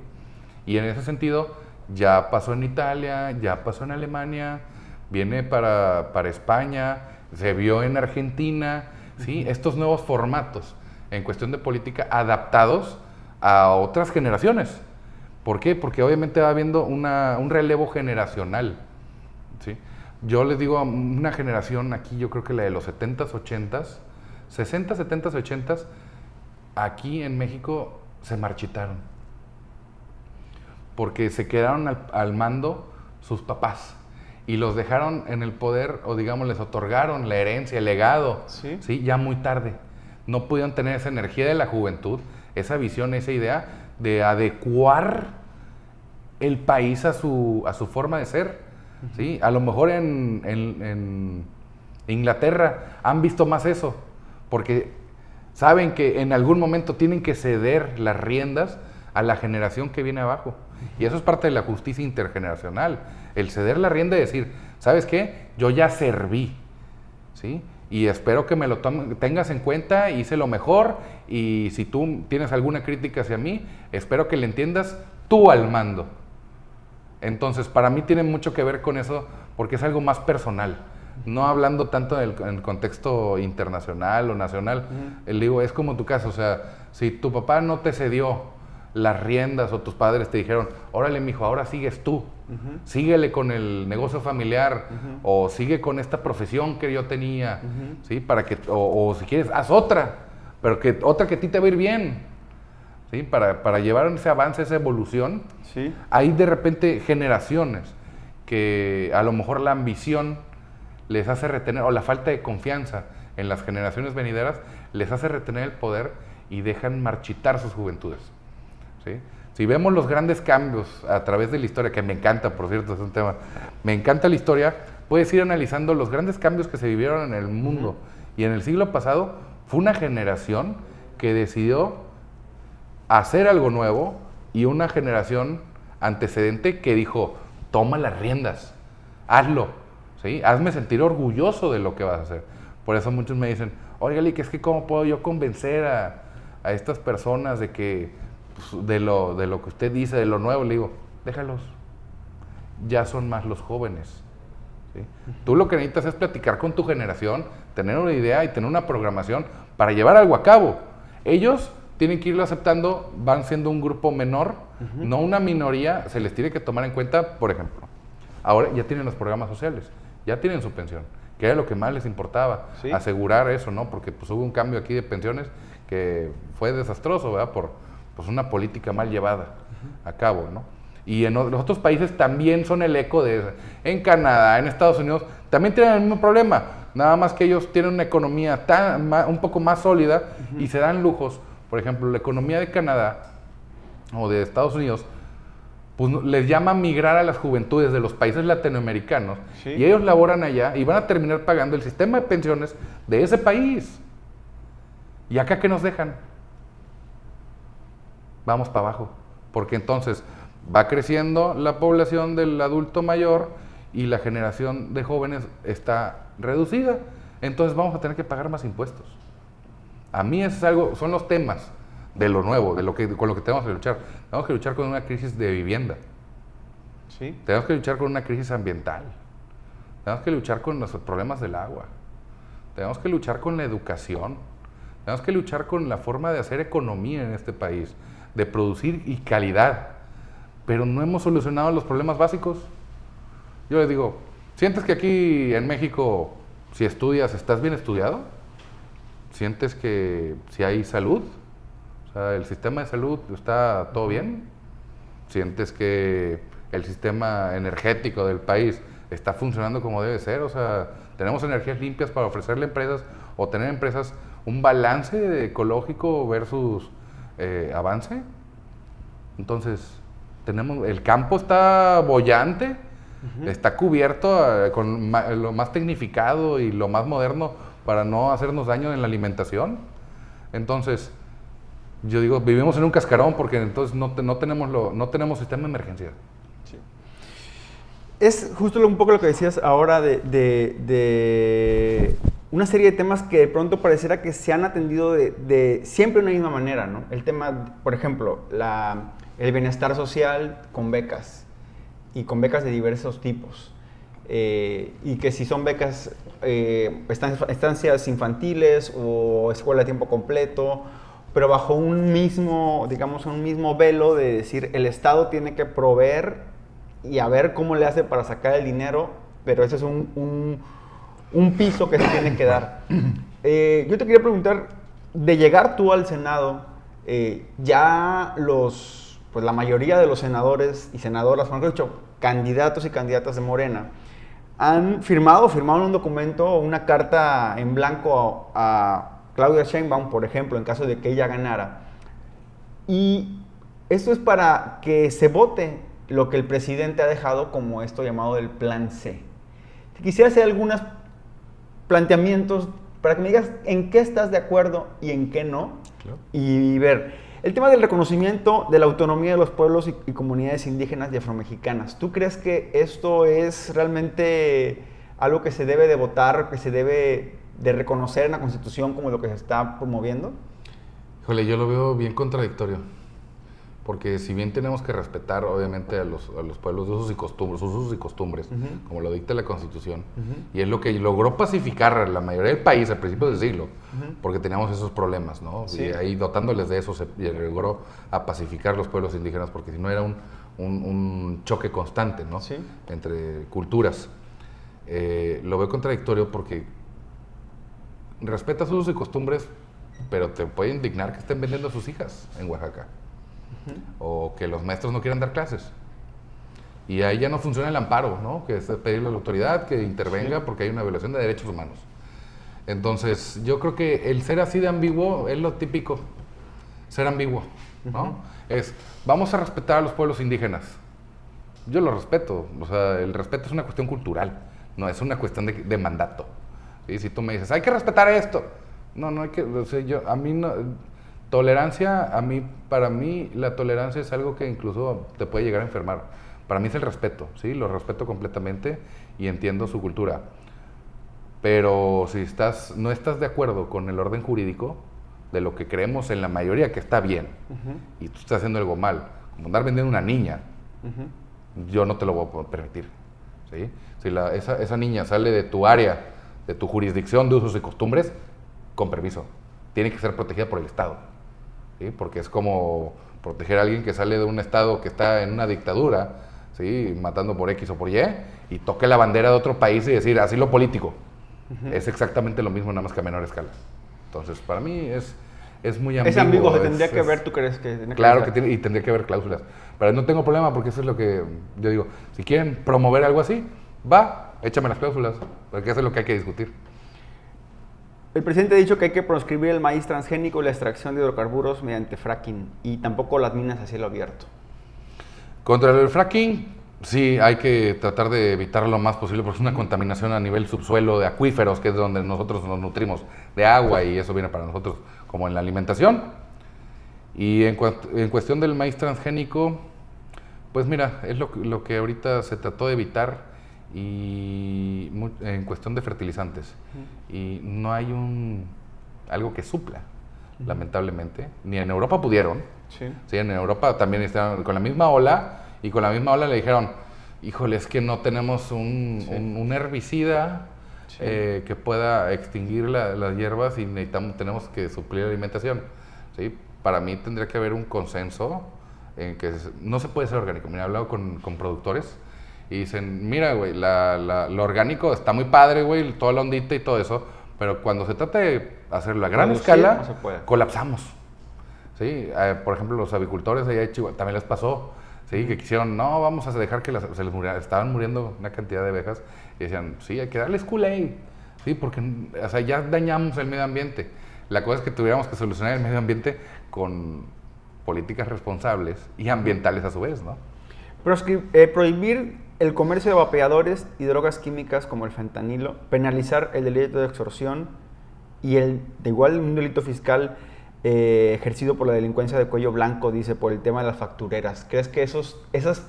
Speaker 2: Y en ese sentido, ya pasó en Italia, ya pasó en Alemania, viene para España, se vio en Argentina, ¿sí? Estos nuevos formatos en cuestión de política adaptados a otras generaciones. ¿Por qué? Porque obviamente va habiendo un relevo generacional, ¿sí? Yo les digo a una generación aquí, yo creo que la de los 70s, 80s, 60, 70s, 80s, aquí en México se marchitaron. Porque se quedaron al mando sus papás y los dejaron en el poder, o digamos, les otorgaron la herencia, el legado, ¿sí? Ya muy tarde. No pudieron tener esa energía de la juventud, esa visión, esa idea de adecuar el país a su forma de ser. ¿Sí? A lo mejor en Inglaterra han visto más eso, porque saben que en algún momento tienen que ceder las riendas a la generación que viene abajo. Y eso es parte de la justicia intergeneracional, el ceder la rienda y decir, ¿sabes qué? Yo ya serví, ¿sí? Y espero que me lo tengas en cuenta, hice lo mejor, y si tú tienes alguna crítica hacia mí, espero que le entiendas tú al mando. Entonces, para mí tiene mucho que ver con eso, porque es algo más personal. No hablando tanto en el contexto internacional o nacional. Digo, es como tu caso, o sea, si tu papá no te cedió las riendas o tus padres te dijeron, órale, mijo, ahora sigues tú. Síguele con el negocio familiar o sigue con esta profesión que yo tenía, ¿sí? Para que, o si quieres, haz otra, pero otra que a ti te va a ir bien. ¿Sí? Para llevar ese avance, esa evolución, hay de repente generaciones que a lo mejor la ambición les hace retener, o la falta de confianza en las generaciones venideras, les hace retener el poder y dejan marchitar sus juventudes, ¿sí? Si vemos los grandes cambios a través de la historia, que me encanta, por cierto, es un tema, me encanta la historia, puedes ir analizando los grandes cambios que se vivieron en el mundo. Y en el siglo pasado fue una generación que decidió hacer algo nuevo y una generación antecedente que dijo, toma las riendas, hazlo, ¿sí? Hazme sentir orgulloso de lo que vas a hacer. Por eso muchos me dicen, oiga, Lick, es que ¿cómo puedo yo convencer a estas personas de que pues, de lo que usted dice, de lo nuevo? Le digo, déjalos, ya son más los jóvenes, ¿sí? Tú lo que necesitas es platicar con tu generación, tener una idea y tener una programación para llevar algo a cabo. Ellos tienen que irlo aceptando, van siendo un grupo menor, no una minoría, se les tiene que tomar en cuenta, por ejemplo. Ahora ya tienen los programas sociales, ya tienen su pensión, que era lo que más les importaba, ¿sí? Asegurar eso, ¿no? Porque pues hubo un cambio aquí de pensiones que fue desastroso, ¿verdad? Por pues, una política mal llevada a cabo, ¿no? Y en los otros países también son el eco de eso. En Canadá, en Estados Unidos, también tienen el mismo problema. Nada más que ellos tienen una economía un poco más sólida y se dan lujos. Por ejemplo, la economía de Canadá o de Estados Unidos, pues les llama migrar a las juventudes de los países latinoamericanos, ¿sí? Y ellos laboran allá y van a terminar pagando el sistema de pensiones de ese país. ¿Y acá qué nos dejan? Vamos para abajo. Porque entonces va creciendo la población del adulto mayor y la generación de jóvenes está reducida. Entonces vamos a tener que pagar más impuestos. A mí eso es algo, son los temas de lo nuevo, con lo que tenemos que luchar. Tenemos que luchar con una crisis de vivienda. ¿Sí? Tenemos que luchar con una crisis ambiental. Tenemos que luchar con los problemas del agua. Tenemos que luchar con la educación. Tenemos que luchar con la forma de hacer economía en este país, de producir y calidad. Pero no hemos solucionado los problemas básicos. Yo les digo, ¿sientes que aquí en México, si estudias, estás bien estudiado? ¿Sientes que si hay salud? O sea, ¿el sistema de salud está todo bien? ¿Sientes que el sistema energético del país está funcionando como debe ser? O sea, ¿tenemos energías limpias para ofrecerle a empresas o tener empresas un balance ecológico versus avance? Entonces, el campo está boyante, está cubierto con lo más tecnificado y lo más moderno para no hacernos daño en la alimentación. Entonces, yo digo, vivimos en un cascarón porque entonces no tenemos sistema de emergencia.
Speaker 1: Sí. Es justo un poco lo que decías ahora de una serie de temas que de pronto pareciera que se han atendido de siempre de una misma manera, ¿no? El tema, por ejemplo, el bienestar social con becas y con becas de diversos tipos. Y que si son becas, estancias infantiles o escuela a tiempo completo, pero bajo un mismo, digamos, un mismo velo de decir el Estado tiene que proveer y a ver cómo le hace para sacar el dinero, pero ese es un piso que se tiene que dar. Yo te quería preguntar, de llegar tú al Senado, ya pues la mayoría de los senadores y senadoras, mejor dicho, candidatos y candidatas de Morena, han firmado un documento, una carta en blanco a Claudia Sheinbaum, por ejemplo, en caso de que ella ganara. Y esto es para que se vote lo que el presidente ha dejado como esto llamado el Plan C. Te quisiera hacer algunos planteamientos para que me digas en qué estás de acuerdo y en qué no. Claro. Y ver el tema del reconocimiento de la autonomía de los pueblos y comunidades indígenas y afromexicanas. ¿Tú crees que esto es realmente algo que se debe de votar, que se debe de reconocer en la Constitución como lo que se está promoviendo?
Speaker 2: Híjole, yo lo veo bien contradictorio. Porque si bien tenemos que respetar, obviamente, a los pueblos de usos y costumbres, como lo dicta la Constitución, y es lo que logró pacificar la mayoría del país al principio del siglo, porque teníamos esos problemas, ¿no? Sí. Y ahí dotándoles de eso se logró a pacificar los pueblos indígenas, porque si no era un choque constante, ¿no? Sí. Entre culturas. Lo veo contradictorio porque respetas usos y costumbres, pero te puede indignar que estén vendiendo a sus hijas en Oaxaca. O que los maestros no quieran dar clases. Y ahí ya no funciona el amparo, ¿no? Que es pedirle a la autoridad que intervenga porque hay una violación de derechos humanos. Entonces, yo creo que el ser así de ambiguo es lo típico, ser ambiguo, ¿no? Es, vamos a respetar a los pueblos indígenas. Yo lo respeto, o sea, el respeto es una cuestión cultural, no es una cuestión de mandato. ¿Sí? Si tú me dices, hay que respetar esto. No hay que, o sea, a mí no, tolerancia, para mí la tolerancia es algo que incluso te puede llegar a enfermar. Para mí es el respeto, ¿sí? Lo respeto completamente y entiendo su cultura. Pero si no estás de acuerdo con el orden jurídico, de lo que creemos en la mayoría que está bien, y tú estás haciendo algo mal, como andar vendiendo una niña, yo no te lo voy a permitir. ¿Sí? Si esa niña sale de tu área, de tu jurisdicción de usos y costumbres, con permiso, tiene que ser protegida por el Estado. ¿Sí? Porque es como proteger a alguien que sale de un Estado que está en una dictadura, ¿sí? Matando por X o por Y, y toque la bandera de otro país y decir asilo político. Es exactamente lo mismo, nada más que a menor escala. Entonces, para mí es muy ambiguo.
Speaker 1: Es ambiguo, se tendría que ver, ¿tú crees que tendría
Speaker 2: claro que y tendría que haber cláusulas. Pero no tengo problema porque eso es lo que yo digo. Si quieren promover algo así, échame las cláusulas, porque eso es lo que hay que discutir.
Speaker 1: El presidente ha dicho que hay que proscribir el maíz transgénico y la extracción de hidrocarburos mediante fracking, y tampoco las minas a cielo abierto.
Speaker 2: Contra el fracking, sí, hay que tratar de evitarlo lo más posible porque es una contaminación a nivel subsuelo de acuíferos, que es donde nosotros nos nutrimos de agua y eso viene para nosotros como en la alimentación. Y en cuestión del maíz transgénico, pues mira, es lo que ahorita se trató de evitar y en cuestión de fertilizantes. Y no hay algo que supla, lamentablemente. Ni en Europa pudieron. Sí, en Europa también estaban con la misma ola y con la misma ola le dijeron, híjole, es que no tenemos un herbicida que pueda extinguir las hierbas y tenemos que suplir la alimentación. ¿Sí? Para mí tendría que haber un consenso en que no se puede ser orgánico. Mira, he hablado con productores y dicen, mira, güey, lo orgánico está muy padre, güey, toda la ondita y todo eso, pero cuando se trata de hacerlo a gran escala, colapsamos. ¿Sí? Por ejemplo, los avicultores allá de Chihuahua también les pasó, ¿sí? Que quisieron, no, vamos a dejar que se les murieran, estaban muriendo una cantidad de abejas y decían, sí, hay que darles Kool-Aid, ¿sí? Porque o sea, ya dañamos el medio ambiente. La cosa es que tuviéramos que solucionar el medio ambiente con políticas responsables y ambientales a su vez, ¿no?
Speaker 1: Prohibir el comercio de vapeadores y drogas químicas como el fentanilo, penalizar el delito de extorsión y de igual un delito fiscal ejercido por la delincuencia de cuello blanco, dice, por el tema de las factureras. ¿Crees que esas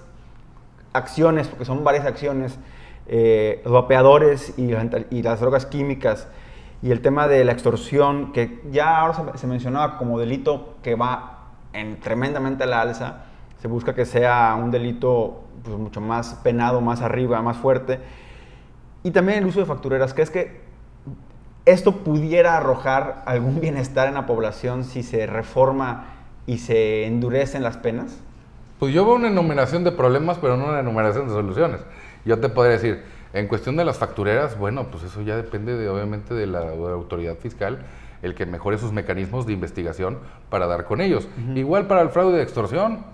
Speaker 1: acciones, porque son varias acciones, los vapeadores y las drogas químicas y el tema de la extorsión, que ya ahora se mencionaba como delito que va tremendamente a la alza, se busca que sea un delito pues, mucho más penado, más arriba, más fuerte, y también el uso de factureras? ¿Crees que esto pudiera arrojar algún bienestar en la población si se reforma y se endurecen las penas?
Speaker 2: Pues yo veo una enumeración de problemas, pero no una enumeración de soluciones. Yo te podría decir, en cuestión de las factureras, bueno, pues eso ya depende obviamente de la autoridad fiscal, el que mejore sus mecanismos de investigación para dar con ellos. Igual para el fraude de extorsión,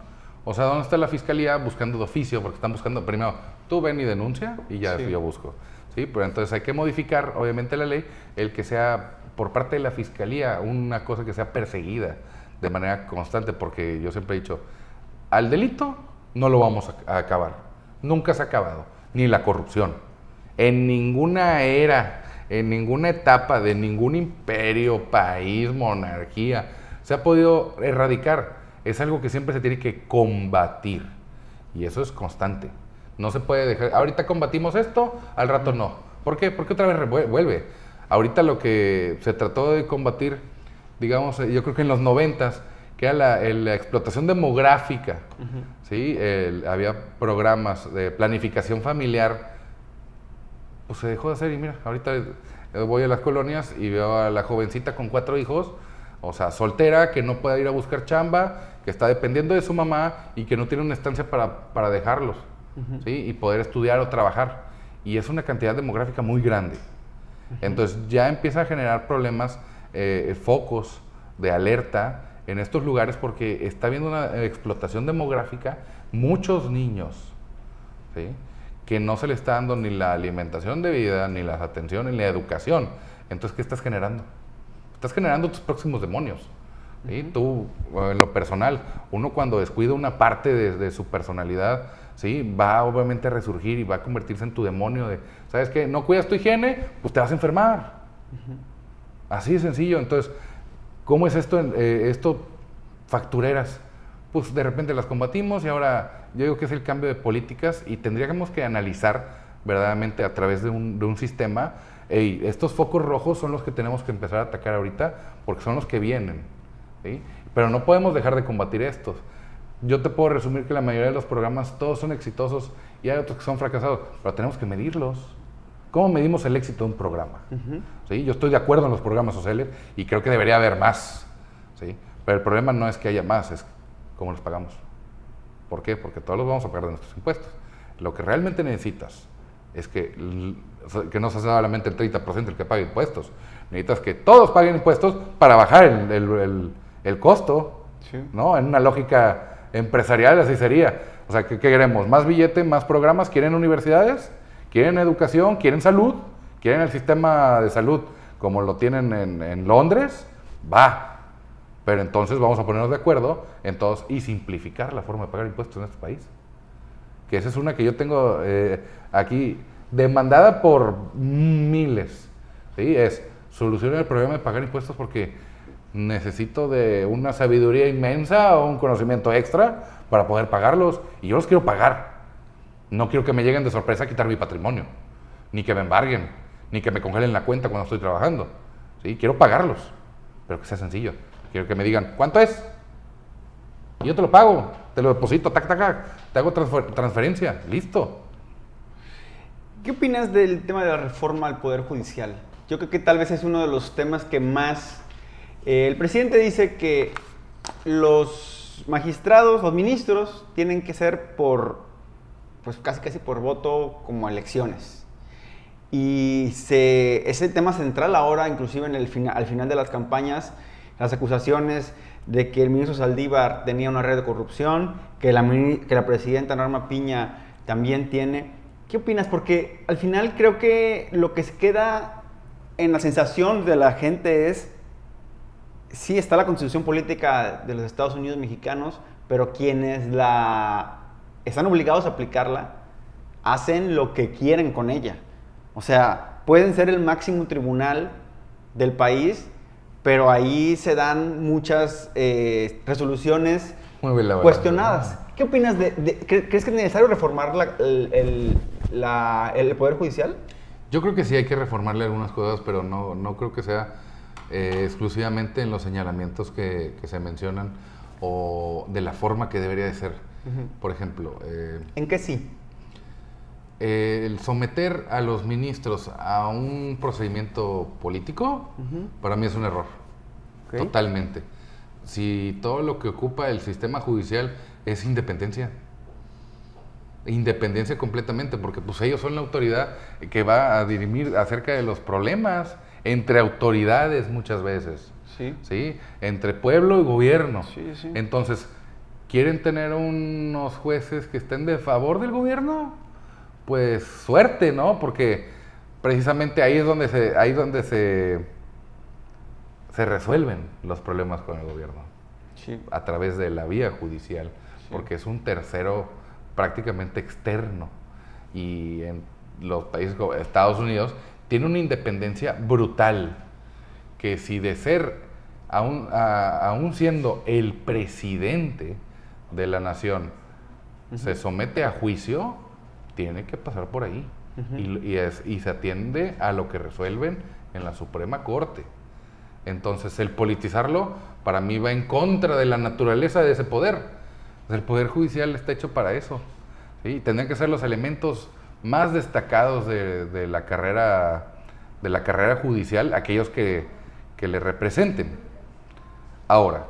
Speaker 2: o sea, ¿dónde está la fiscalía buscando de oficio? Porque están buscando, primero, tú ven y denuncia y ya yo busco. ¿Sí? Pero entonces hay que modificar, obviamente, la ley, el que sea por parte de la fiscalía una cosa que sea perseguida de manera constante, porque yo siempre he dicho, al delito no lo vamos a acabar, nunca se ha acabado, ni la corrupción. En ninguna era, en ninguna etapa de ningún imperio, país, monarquía, se ha podido erradicar. Es algo que siempre se tiene que combatir y eso es constante. No se puede dejar, ahorita combatimos esto, al rato no. ¿Por qué? Porque otra vez vuelve. Ahorita lo que se trató de combatir, digamos, yo creo que en los 90s, que era la explotación demográfica, ¿sí? Había programas de planificación familiar, pues se dejó de hacer y mira, ahorita voy a las colonias y veo a la jovencita con 4 hijos, o sea, soltera, que no puede ir a buscar chamba, que está dependiendo de su mamá y que no tiene una estancia para dejarlos. ¿Sí? Y poder estudiar o trabajar. Y es una cantidad demográfica muy grande. Entonces ya empieza a generar problemas, focos de alerta en estos lugares porque está habiendo una explotación demográfica. Muchos niños ¿sí? Que no se le está dando ni la alimentación debida, ni la atención, ni la educación. Entonces, ¿qué estás generando? Estás generando tus próximos demonios. ¿Sí? Tú, en lo personal, uno cuando descuida una parte de su personalidad, ¿sí? Va obviamente a resurgir y va a convertirse en tu demonio de, ¿sabes qué? No cuidas tu higiene, pues te vas a enfermar. Así de sencillo. Entonces, ¿cómo es esto? Esto factureras. Pues de repente las combatimos y ahora yo digo que es el cambio de políticas y tendríamos que analizar verdaderamente a través de un sistema, hey, estos focos rojos son los que tenemos que empezar a atacar ahorita porque son los que vienen, ¿sí? Pero no podemos dejar de combatir estos. Yo te puedo resumir que la mayoría de los programas todos son exitosos y hay otros que son fracasados, pero tenemos que medirlos. ¿Cómo medimos el éxito de un programa? ¿Sí? Yo estoy de acuerdo en los programas sociales y creo que debería haber más, ¿sí? Pero el problema no es que haya más, es cómo los pagamos. ¿Por qué? Porque todos los vamos a pagar de nuestros impuestos. Lo que realmente necesitas es que no sea solamente el 30% el que pague impuestos. Necesitas que todos paguen impuestos para bajar el costo, sí, ¿no? En una lógica empresarial así sería. O sea, ¿qué queremos? ¿Más billete, más programas? ¿Quieren universidades? ¿Quieren educación? ¿Quieren salud? ¿Quieren el sistema de salud como lo tienen en Londres? Va. Pero entonces vamos a ponernos de acuerdo en todos y simplificar la forma de pagar impuestos en este país. Que esa es una que yo tengo aquí demandada por miles. ¿Sí? Es solucionar el problema de pagar impuestos porque necesito de una sabiduría inmensa o un conocimiento extra para poder pagarlos. Y yo los quiero pagar. No quiero que me lleguen de sorpresa a quitar mi patrimonio. Ni que me embarguen. Ni que me congelen la cuenta cuando estoy trabajando. ¿Sí? Quiero pagarlos. Pero que sea sencillo. Quiero que me digan, ¿cuánto es? Y yo te lo pago, te lo deposito, tac, tac, tac, te hago transferencia, listo.
Speaker 1: ¿Qué opinas del tema de la reforma al Poder Judicial? Yo creo que tal vez es uno de los temas que más... el presidente dice que los magistrados, los ministros, tienen que ser pues casi por voto como elecciones. Y es el tema central ahora, inclusive al final de las campañas, las acusaciones de que el ministro Saldívar tenía una red de corrupción, que la presidenta Norma Piña también tiene. ¿Qué opinas? Porque al final creo que lo que se queda en la sensación de la gente es, sí está la Constitución política de los Estados Unidos mexicanos, pero quienes están obligados a aplicarla hacen lo que quieren con ella. O sea, pueden ser el máximo tribunal del país, pero ahí se dan muchas resoluciones cuestionadas. ¿Qué opinas crees que es necesario reformar el Poder Judicial?
Speaker 2: Yo creo que sí hay que reformarle algunas cosas, pero no creo que sea exclusivamente en los señalamientos que se mencionan o de la forma que debería de ser. Por ejemplo...
Speaker 1: ¿En qué sí?
Speaker 2: El someter a los ministros a un procedimiento político, para mí es un error. Okay. Totalmente. Si todo lo que ocupa el sistema judicial es independencia completamente, porque pues ellos son la autoridad que va a dirimir acerca de los problemas entre autoridades muchas veces. Sí. ¿Sí? Entre pueblo y gobierno. Sí, sí. Entonces, ¿quieren tener unos jueces que estén de favor del gobierno? Pues suerte, ¿no? Porque precisamente ahí es donde se resuelven los problemas con el gobierno. Sí. A través de la vía judicial, sí, porque es un tercero prácticamente externo. Y en los países como Estados Unidos tiene una independencia brutal, que si de ser, aún siendo el presidente de la nación, se somete a juicio, tiene que pasar por ahí. Y se atiende a lo que resuelven en la Suprema Corte. Entonces, el politizarlo, para mí, va en contra de la naturaleza de ese poder. El Poder Judicial está hecho para eso. ¿Sí? Tendrían que ser los elementos más destacados de la carrera judicial, aquellos que le representen. Ahora,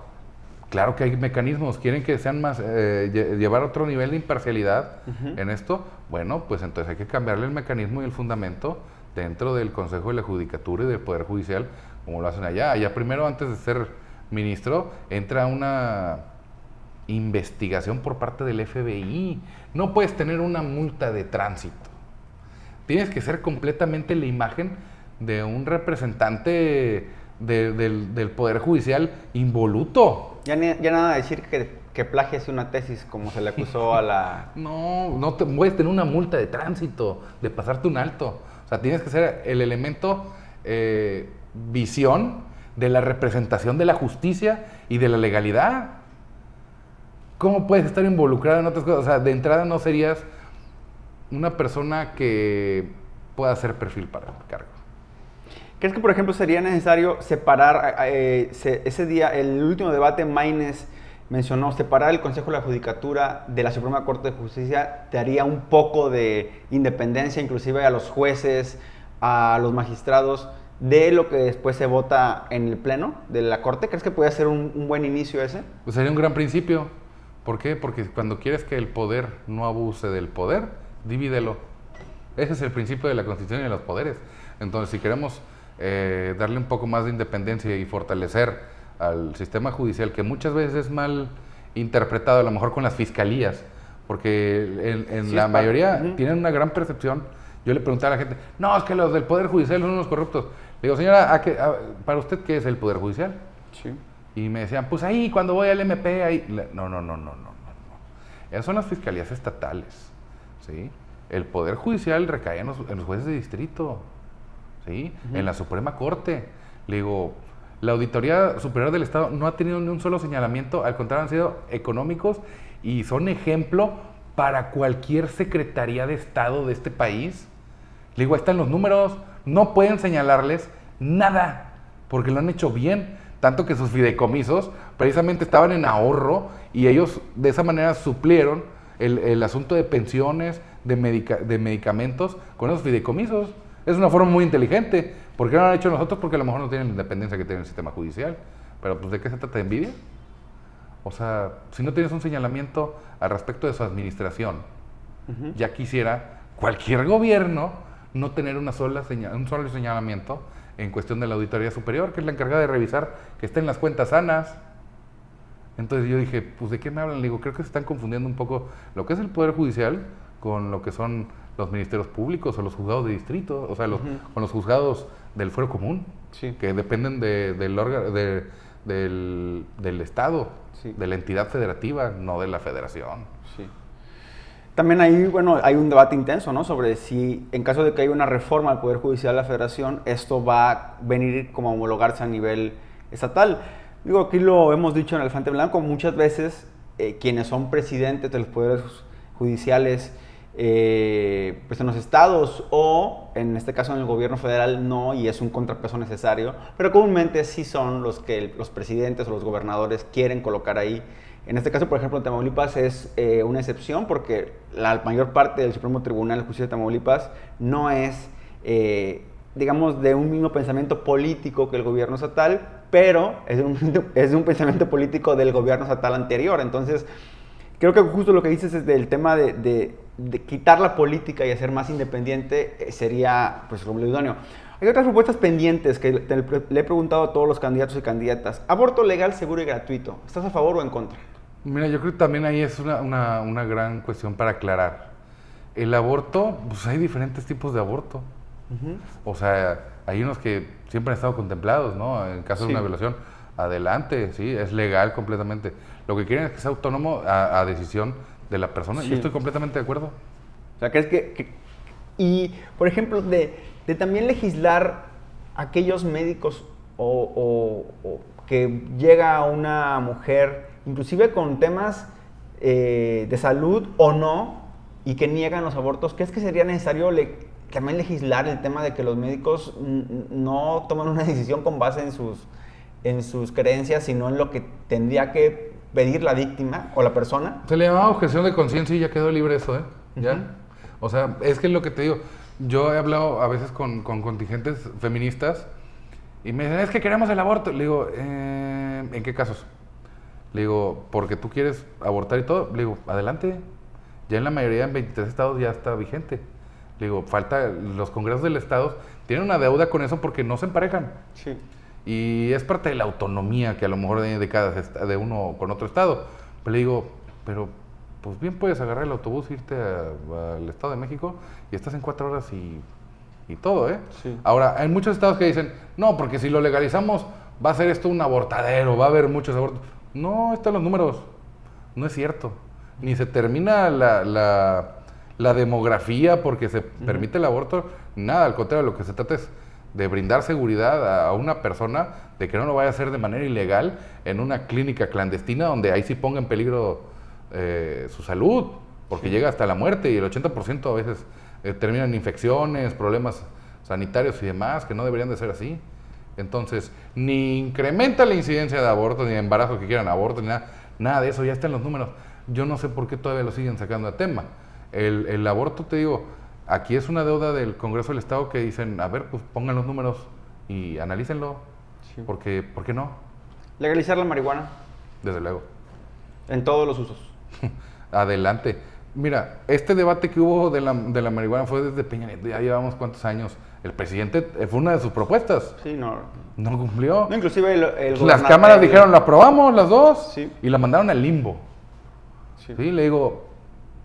Speaker 2: claro que hay mecanismos, quieren que sean más, llevar otro nivel de imparcialidad en esto. Bueno, pues entonces hay que cambiarle el mecanismo y el fundamento dentro del Consejo de la Judicatura y del Poder Judicial, como lo hacen allá. Allá primero, antes de ser ministro, entra investigación por parte del FBI. No puedes tener una multa de tránsito. Tienes que ser completamente la imagen de un representante del Poder Judicial involuto.
Speaker 1: Ya nada de decir que plagies una tesis como se le acusó a la...
Speaker 2: No puedes tener una multa de tránsito, de pasarte un alto. O sea, tienes que ser el elemento visión de la representación de la justicia y de la legalidad. ¿Cómo puedes estar involucrado en otras cosas? O sea, de entrada no serías una persona que pueda hacer perfil para el cargo.
Speaker 1: ¿Crees que, por ejemplo, sería necesario separar, ese día, el último debate, Maynes mencionó, separar el Consejo de la Judicatura de la Suprema Corte de Justicia te haría un poco de independencia, inclusive a los jueces, a los magistrados, de lo que después se vota en el Pleno de la Corte? ¿Crees que puede ser un buen inicio ese?
Speaker 2: Pues sería un gran principio. ¿Por qué? Porque cuando quieres que el poder no abuse del poder, divídelo. Ese es el principio de la Constitución y de los poderes. Entonces, si queremos darle un poco más de independencia y fortalecer al sistema judicial, que muchas veces es mal interpretado, a lo mejor con las fiscalías, porque en sí, la mayoría tienen una gran percepción. Yo le preguntaba a la gente, no, es que los del Poder Judicial son unos corruptos. Le digo, señora, ¿para usted qué es el Poder Judicial?
Speaker 1: Sí.
Speaker 2: Y me decían, pues ahí, cuando voy al MP, ahí... No. Esas son las fiscalías estatales, ¿sí? El Poder Judicial recae en los jueces de distrito, ¿sí? En la Suprema Corte. Le digo, la Auditoría Superior del Estado no ha tenido ni un solo señalamiento, al contrario, han sido económicos y son ejemplo para cualquier secretaría de Estado de este país. Le digo, ahí están los números, no pueden señalarles nada, porque lo han hecho bien. Tanto que sus fideicomisos precisamente estaban en ahorro y ellos de esa manera suplieron el asunto de pensiones, de medicamentos con esos fideicomisos. Es una forma muy inteligente. ¿Por qué no lo han hecho nosotros? Porque a lo mejor no tienen la independencia que tiene el sistema judicial. Pero pues ¿de qué se trata? ¿De envidia? O sea, si no tienes un señalamiento al respecto de su administración, ya quisiera cualquier gobierno no tener un solo señalamiento en cuestión de la Auditoría Superior, que es la encargada de revisar que estén las cuentas sanas. Entonces yo dije, pues ¿de qué me hablan? Le digo, creo que se están confundiendo un poco lo que es el Poder Judicial con lo que son los ministerios públicos o los juzgados de distrito, o sea, con los juzgados del fuero común,
Speaker 1: sí,
Speaker 2: que dependen del órgano, del Estado,
Speaker 1: sí,
Speaker 2: de la entidad federativa, no de la federación.
Speaker 1: Sí. También ahí, bueno, hay un debate intenso, ¿no? Sobre si en caso de que haya una reforma al Poder Judicial de la Federación, esto va a venir como a homologarse a nivel estatal. Digo, aquí lo hemos dicho en Elefante Blanco, muchas veces quienes son presidentes de los poderes judiciales pues en los estados o en este caso en el gobierno federal no, y es un contrapeso necesario, pero comúnmente sí son los que los presidentes o los gobernadores quieren colocar ahí. En este caso, por ejemplo, Tamaulipas es una excepción porque la mayor parte del Supremo Tribunal de Justicia de Tamaulipas no es, digamos, de un mismo pensamiento político que el gobierno estatal, pero es de un pensamiento político del gobierno estatal anterior. Entonces, creo que justo lo que dices es del tema de quitar la política y hacer más independiente sería, pues, lo idóneo. Hay otras propuestas pendientes que le he preguntado a todos los candidatos y candidatas. Aborto legal, seguro y gratuito. ¿Estás a favor o en contra?
Speaker 2: Mira, yo creo que también ahí es una gran cuestión para aclarar. El aborto, pues hay diferentes tipos de aborto. O sea, hay unos que siempre han estado contemplados, ¿no? En caso de una violación, adelante, sí, es legal completamente. Lo que quieren es que sea autónomo a decisión de la persona. Sí. Yo estoy completamente de acuerdo.
Speaker 1: O sea, ¿crees que y, por ejemplo, de también legislar aquellos médicos o que llega una mujer, inclusive con temas de salud o no, y que niegan los abortos? ¿Crees que sería necesario también legislar el tema de que los médicos no toman una decisión con base en sus creencias, sino en lo que tendría que pedir la víctima o la persona?
Speaker 2: Se le llamaba objeción de conciencia y ya quedó libre eso, ¿eh? ¿Ya? O sea, es que es lo que te digo. Yo he hablado a veces con contingentes feministas y me dicen, es que queremos el aborto. Le digo, ¿en qué casos? Le digo, porque tú quieres abortar y todo. Le digo, adelante. Ya en la mayoría, en 23 estados, ya está vigente. Le digo, falta, los congresos del estado tienen una deuda con eso porque no se emparejan.
Speaker 1: Sí.
Speaker 2: Y es parte de la autonomía que a lo mejor de cada de uno con otro estado. Pero le digo, pero pues bien puedes agarrar el autobús, irte al Estado de México y estás en 4 horas y todo, ¿eh?
Speaker 1: Sí.
Speaker 2: Ahora, hay muchos estados que dicen, no, porque si lo legalizamos va a ser esto un abortadero, va a haber muchos abortos. No, están los números. No es cierto. Ni se termina la demografía porque se permite el aborto. Nada, al contrario, lo que se trata es de brindar seguridad a una persona de que no lo vaya a hacer de manera ilegal en una clínica clandestina donde ahí sí ponga en peligro su salud, porque llega hasta la muerte y el 80% a veces terminan en infecciones, problemas sanitarios y demás que no deberían de ser así. Entonces, ni incrementa la incidencia de abortos, ni de embarazos que quieran aborto, ni nada de eso, ya está en los números. Yo no sé por qué todavía lo siguen sacando a tema. El aborto, te digo, aquí es una deuda del Congreso del Estado que dicen, a ver, pues pongan los números y analícenlo,
Speaker 1: Sí.
Speaker 2: porque, ¿por qué no?
Speaker 1: Legalizar la marihuana
Speaker 2: Desde luego.
Speaker 1: en todos los usos.
Speaker 2: Adelante. Mira, este debate que hubo de la marihuana fue desde Peña Nieto, ya llevamos cuántos años. El presidente, fue una de sus propuestas,
Speaker 1: Sí, no.
Speaker 2: no cumplió.
Speaker 1: No, inclusive
Speaker 2: Las
Speaker 1: gobernador-
Speaker 2: cámaras dijeron, la aprobamos las dos,
Speaker 1: Sí.
Speaker 2: y la mandaron al limbo.
Speaker 1: Sí.
Speaker 2: Sí, le digo,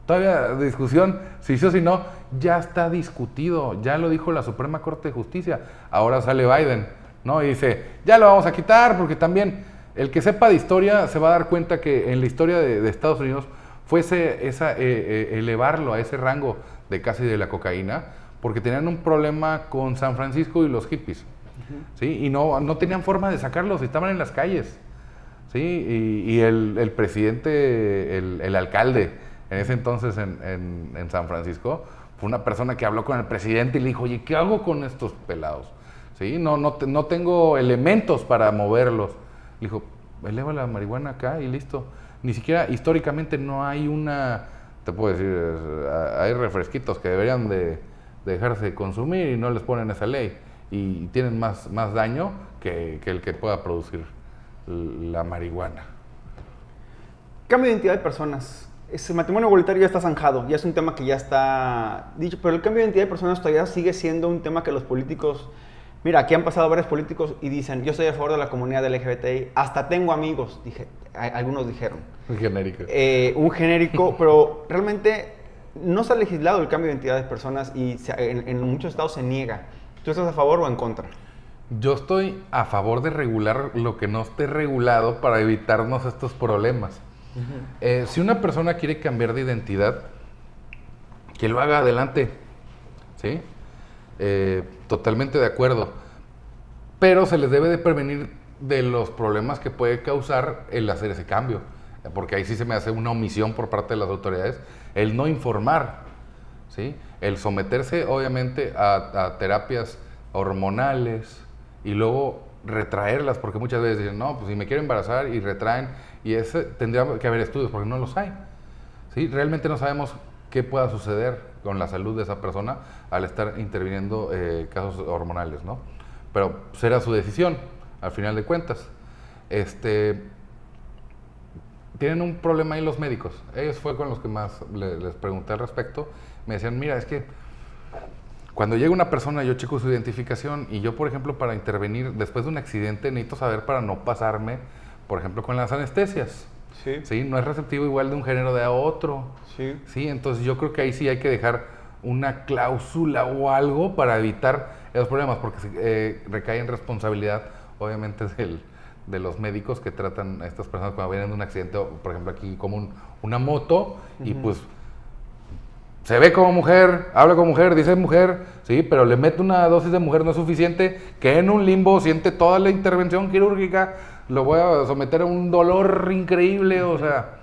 Speaker 2: todavía discusión, si sí o si no, ya está discutido, ya lo dijo la Suprema Corte de Justicia. Ahora sale Biden, ¿no? Y dice, ya lo vamos a quitar, porque también el que sepa de historia se va a dar cuenta que en la historia de Estados Unidos fuese elevarlo a ese rango de casi de la cocaína, porque tenían un problema con San Francisco y los hippies, ¿sí? Y no tenían forma de sacarlos, estaban en las calles. Sí, y el presidente, el alcalde, en ese entonces en San Francisco, fue una persona que habló con el presidente y le dijo, oye, ¿qué hago con estos pelados? ¿Sí? No tengo elementos para moverlos. Le dijo, eleva la marihuana acá y listo. Ni siquiera históricamente no hay te puedo decir, hay refresquitos que deberían de dejarse consumir y no les ponen esa ley. Y tienen más daño que el que pueda producir la marihuana.
Speaker 1: Cambio de identidad de personas. Ese matrimonio igualitario ya está zanjado, ya es un tema que ya está dicho, pero el cambio de identidad de personas todavía sigue siendo un tema que los políticos... Mira, aquí han pasado varios políticos y dicen, yo estoy a favor de la comunidad LGBTI, hasta tengo amigos, algunos dijeron.
Speaker 2: Genérico.
Speaker 1: Un genérico, pero realmente no se ha legislado el cambio de identidad de personas y en muchos estados se niega. ¿Tú estás a favor o en contra?
Speaker 2: Yo estoy a favor de regular lo que no esté regulado para evitarnos estos problemas. Si una persona quiere cambiar de identidad, que lo haga adelante, ¿sí? Totalmente de acuerdo. Pero se les debe de prevenir de los problemas que puede causar el hacer ese cambio. Porque ahí sí se me hace una omisión por parte de las autoridades, el no informar, ¿sí? El someterse obviamente a terapias hormonales y luego retraerlas, porque muchas veces dicen, no, pues si me quiero embarazar y retraen, y ese tendría que haber estudios, porque no los hay, ¿sí? Realmente no sabemos qué pueda suceder con la salud de esa persona al estar interviniendo casos hormonales, ¿no? Pero será su decisión, al final de cuentas. Tienen un problema ahí los médicos. Ellos fue con los que más les pregunté al respecto. Me decían, mira, es que cuando llega una persona, yo checo su identificación y yo, por ejemplo, para intervenir después de un accidente, necesito saber para no pasarme, por ejemplo, con las anestesias.
Speaker 1: Sí.
Speaker 2: ¿Sí? No es receptivo igual de un género de a otro.
Speaker 1: Sí.
Speaker 2: ¿Sí? Entonces yo creo que ahí sí hay que dejar una cláusula o algo para evitar esos problemas, porque recae en responsabilidad, obviamente, de los médicos que tratan a estas personas cuando vienen de un accidente, o, por ejemplo, aquí como una moto, y pues se ve como mujer, habla como mujer, dice mujer, sí, pero le mete una dosis de mujer no es suficiente, que en un limbo siente toda la intervención quirúrgica, lo voy a someter a un dolor increíble, o sea,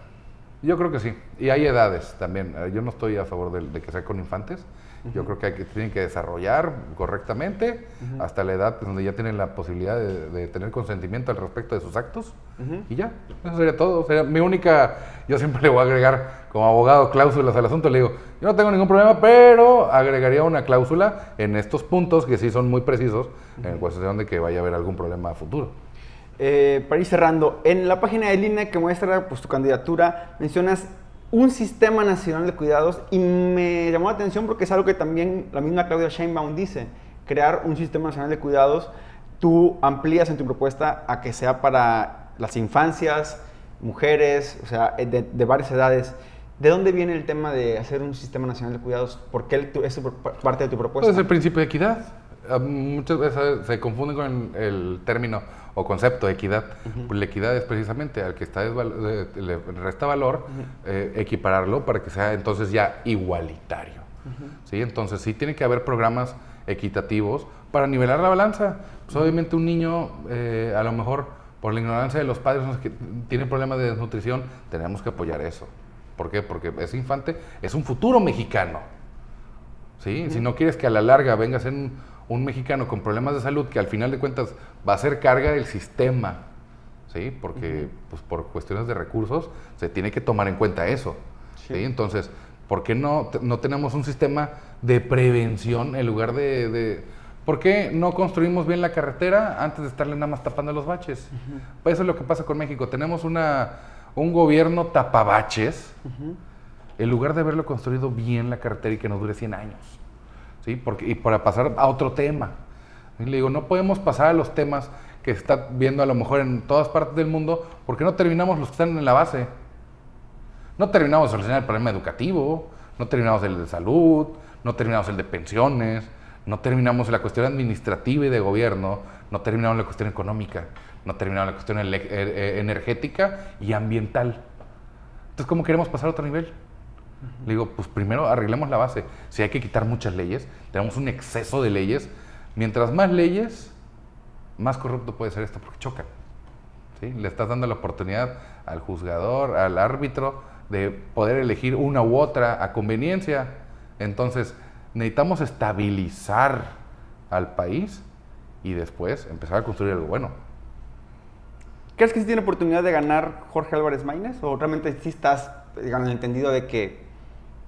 Speaker 2: yo creo que sí. Y hay edades también. Yo no estoy a favor de que sea con infantes. Yo creo que tienen que desarrollar correctamente hasta la edad donde ya tienen la posibilidad de tener consentimiento al respecto de sus actos. Y ya, eso sería todo. Sería mi única, yo siempre le voy a agregar como abogado cláusulas al asunto. Le digo, yo no tengo ningún problema, pero agregaría una cláusula en estos puntos que sí son muy precisos en cuestión de que vaya a haber algún problema a futuro.
Speaker 1: Para ir cerrando, en la página del INE que muestra pues, tu candidatura, mencionas un sistema nacional de cuidados y me llamó la atención porque es algo que también la misma Claudia Sheinbaum dice, crear un sistema nacional de cuidados. Tú amplías en tu propuesta a que sea para las infancias mujeres, o sea, de varias edades. ¿De dónde viene el tema de hacer un sistema nacional de cuidados? ¿Por qué es parte de tu propuesta?
Speaker 2: Pues el principio de equidad. Muchas veces se confunde con el término o concepto de equidad. Pues la equidad es precisamente al que está le resta valor, equipararlo para que sea entonces ya igualitario. ¿Sí? Entonces sí tiene que haber programas equitativos para nivelar la balanza. Pues obviamente un niño, a lo mejor por la ignorancia de los padres que tienen problemas de desnutrición, tenemos que apoyar eso. ¿Por qué? Porque ese infante es un futuro mexicano. ¿Sí? Si no quieres que a la larga venga a ser un mexicano con problemas de salud que al final de cuentas va a ser carga del sistema, ¿sí? Porque pues, por cuestiones de recursos se tiene que tomar en cuenta eso. ¿Sí? Entonces, ¿por qué no tenemos un sistema de prevención en lugar de ¿por qué no construimos bien la carretera antes de estarle nada más tapando los baches? Pues eso es lo que pasa con México. Tenemos un gobierno tapabaches en lugar de haberlo construido bien la carretera y que nos dure 100 años. ¿Sí? Y para pasar a otro tema. Y le digo, no podemos pasar a los temas que se está viendo a lo mejor en todas partes del mundo porque no terminamos los que están en la base. No terminamos de solucionar el problema educativo, no terminamos el de salud, no terminamos el de pensiones, no terminamos la cuestión administrativa y de gobierno, no terminamos la cuestión económica, no terminamos la cuestión energética y ambiental. Entonces, ¿cómo queremos pasar a otro nivel? Le digo, pues primero arreglemos la base. Si hay que quitar muchas leyes, tenemos un exceso de leyes. Mientras más leyes, más corrupto puede ser esto porque chocan. ¿Sí? Le estás dando la oportunidad al juzgador, al árbitro, de poder elegir una u otra a conveniencia. Entonces, necesitamos estabilizar al país y después empezar a construir algo bueno.
Speaker 1: ¿Crees que sí tiene oportunidad de ganar Jorge Álvarez Maínez? ¿O realmente sí estás, digamos, en el entendido de que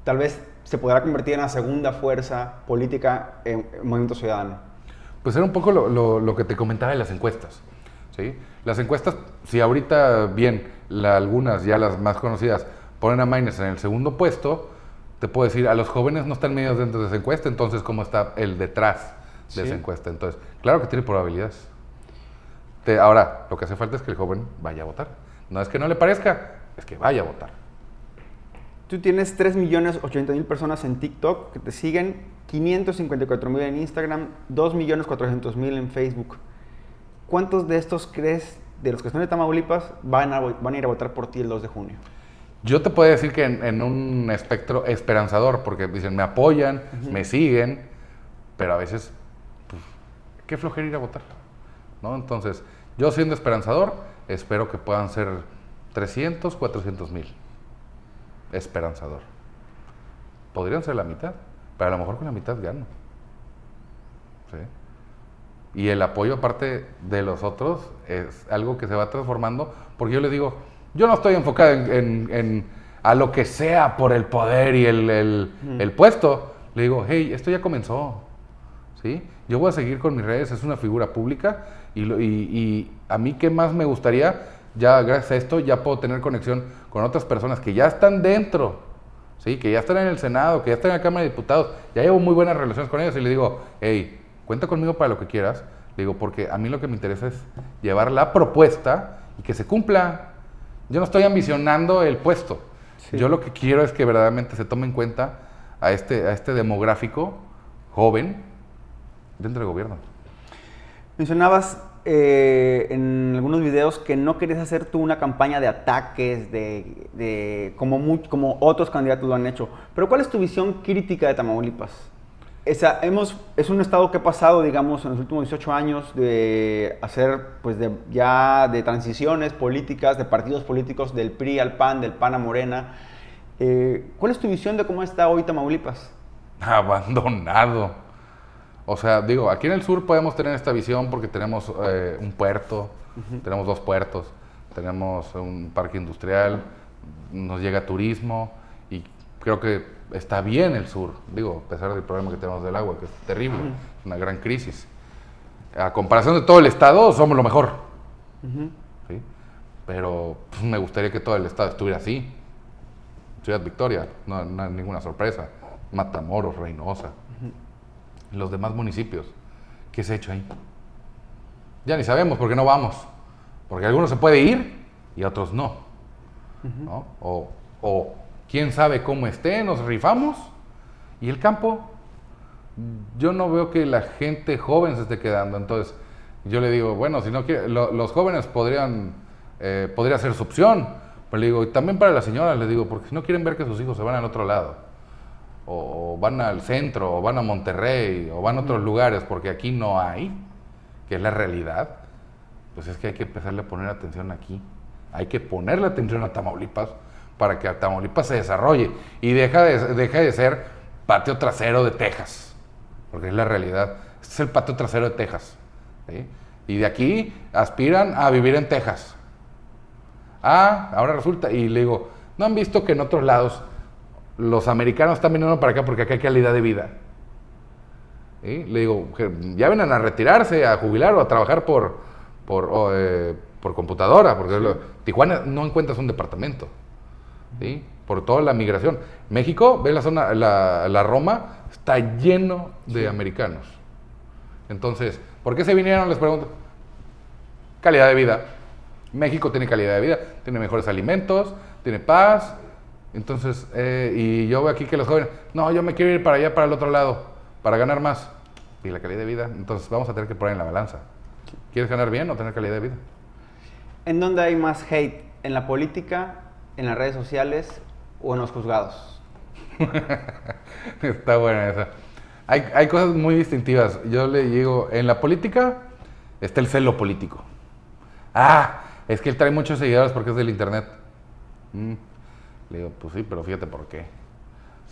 Speaker 1: tal vez se podrá convertir en la segunda fuerza política en Movimiento Ciudadano?
Speaker 2: Pues era un poco lo que te comentaba de las encuestas. ¿Sí? Las encuestas, si ahorita bien, algunas ya las más conocidas, ponen a Maínez en el segundo puesto, te puedo decir, a los jóvenes no están medidos dentro de esa encuesta, entonces ¿cómo está el detrás de esa encuesta? Entonces, claro que tiene probabilidades. Ahora, lo que hace falta es que el joven vaya a votar. No es que no le parezca, es que vaya a votar.
Speaker 1: Tú tienes 3.080.000 personas en TikTok que te siguen, 554.000 en Instagram, 2.400.000 en Facebook. ¿Cuántos de estos crees, de los que están de Tamaulipas, van a ir a votar por ti el 2 de junio?
Speaker 2: Yo te puedo decir que en un espectro esperanzador, porque dicen, me apoyan, me siguen, pero a veces, pues, qué flojera ir a votar, ¿no? Entonces, yo siendo esperanzador, espero que puedan ser 300, 400.000. Esperanzador. Podrían ser la mitad, pero a lo mejor con la mitad gano. ¿Sí? Y el apoyo aparte de los otros es algo que se va transformando, porque yo les digo, yo no estoy enfocado en a lo que sea por el poder y el puesto. Le digo, hey, esto ya comenzó. ¿Sí? Yo voy a seguir con mis redes, es una figura pública y a mí qué más me gustaría, ya gracias a esto ya puedo tener conexión con otras personas que ya están dentro, ¿sí? Que ya están en el Senado, que ya están en la Cámara de Diputados, ya llevo muy buenas relaciones con ellos y le digo, hey, cuenta conmigo para lo que quieras. Le digo, porque a mí lo que me interesa es llevar la propuesta y que se cumpla. Yo no estoy ambicionando el puesto. Sí. Yo lo que quiero es que verdaderamente se tome en cuenta a este demográfico joven dentro del gobierno.
Speaker 1: Mencionabas en algunos videos que no querías hacer tú una campaña de ataques, como otros candidatos lo han hecho. Pero ¿cuál es tu visión crítica de Tamaulipas? Es un estado que ha pasado, digamos, en los últimos 18 años de hacer, pues, de transiciones políticas, de partidos políticos, del PRI al PAN, del PAN a Morena. ¿Cuál es tu visión de cómo está hoy Tamaulipas?
Speaker 2: Abandonado. O sea, digo, aquí en el sur podemos tener esta visión porque tenemos un puerto, tenemos 2 puertos, tenemos un parque industrial, nos llega turismo y creo que está bien el sur, digo, a pesar del problema que tenemos del agua, que es terrible, una gran crisis. A comparación de todo el estado, somos lo mejor. ¿Sí? Pero pues, me gustaría que todo el estado estuviera así. Ciudad Victoria, no ninguna sorpresa. Matamoros, Reynosa. Los demás municipios, ¿qué se ha hecho ahí? Ya ni sabemos porque no vamos. Porque algunos se puede ir y otros no. ¿no? O quién sabe cómo esté, nos rifamos. Y el campo, yo no veo que la gente joven se esté quedando. Entonces, yo le digo, bueno, si no quiere, los jóvenes podría ser su opción. Pero le digo, y también para las señoras, le digo, porque si no quieren ver que sus hijos se van al otro lado, o van al centro, o van a Monterrey, o van a otros lugares, porque aquí no hay, que es la realidad, pues es que hay que empezarle a poner atención aquí. Hay que ponerle atención a Tamaulipas para que Tamaulipas se desarrolle y deje de ser patio trasero de Texas, porque es la realidad. Este es el patio trasero de Texas, ¿sí? Y de aquí aspiran a vivir en Texas. Ahora resulta, y le digo, ¿no han visto que en otros lados los americanos están viniendo para acá porque acá hay calidad de vida? ¿Sí? Le digo, que ya vienen a retirarse, a jubilar o a trabajar por computadora, porque sí. Tijuana no encuentras un departamento, ¿sí? Por toda la migración. México, ve la zona, la Roma, está lleno de americanos. Entonces, ¿por qué se vinieron? Les pregunto. Calidad de vida. México tiene calidad de vida, tiene mejores alimentos, tiene paz. Entonces, y yo veo aquí que los jóvenes, no, yo me quiero ir para allá, para el otro lado, para ganar más. Y la calidad de vida, entonces vamos a tener que poner en la balanza. ¿Quieres ganar bien o tener calidad de vida?
Speaker 1: ¿En dónde hay más hate? ¿En la política, en las redes sociales o en los juzgados?
Speaker 2: Está buena esa. Hay cosas muy distintivas. Yo le digo, en la política está el celo político. Es que él trae muchos seguidores porque es del internet. Le digo, pues sí, pero fíjate por qué.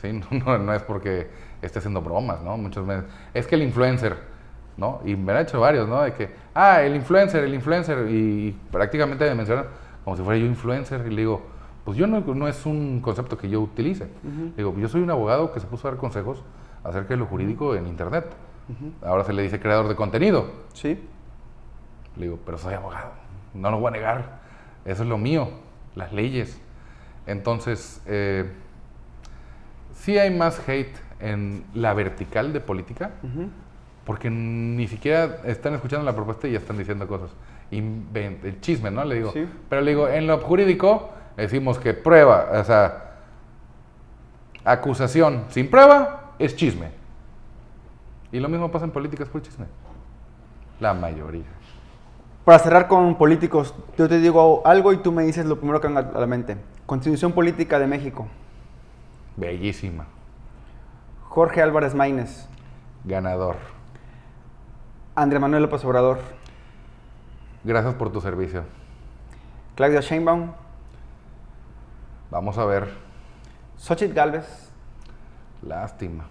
Speaker 2: Sí, no es porque esté haciendo bromas, ¿no? Muchos me... Es que el influencer, ¿no? Y me han hecho varios, ¿no? De que, el influencer, y prácticamente me mencionan como si fuera yo influencer. Y le digo, pues yo no es un concepto que yo utilice. Le digo, yo soy un abogado que se puso a dar consejos acerca de lo jurídico en internet. Ahora se le dice creador de contenido.
Speaker 1: Sí.
Speaker 2: Le digo, pero soy abogado, no lo voy a negar. Eso es lo mío, las leyes. Entonces, sí hay más hate en la vertical de política, porque ni siquiera están escuchando la propuesta y ya están diciendo cosas. El chisme, ¿no? Le digo. Sí. Pero le digo, en lo jurídico decimos que prueba, o sea, acusación sin prueba es chisme. Y lo mismo pasa en política, es por chisme. La mayoría.
Speaker 1: Para cerrar con políticos, yo te digo algo y tú me dices lo primero que venga a la mente. Constitución Política de México.
Speaker 2: Bellísima.
Speaker 1: Jorge Álvarez Maínez.
Speaker 2: Ganador.
Speaker 1: Andrés Manuel López Obrador.
Speaker 2: Gracias por tu servicio.
Speaker 1: Claudia Sheinbaum.
Speaker 2: Vamos a ver.
Speaker 1: Xóchitl Gálvez.
Speaker 2: Lástima.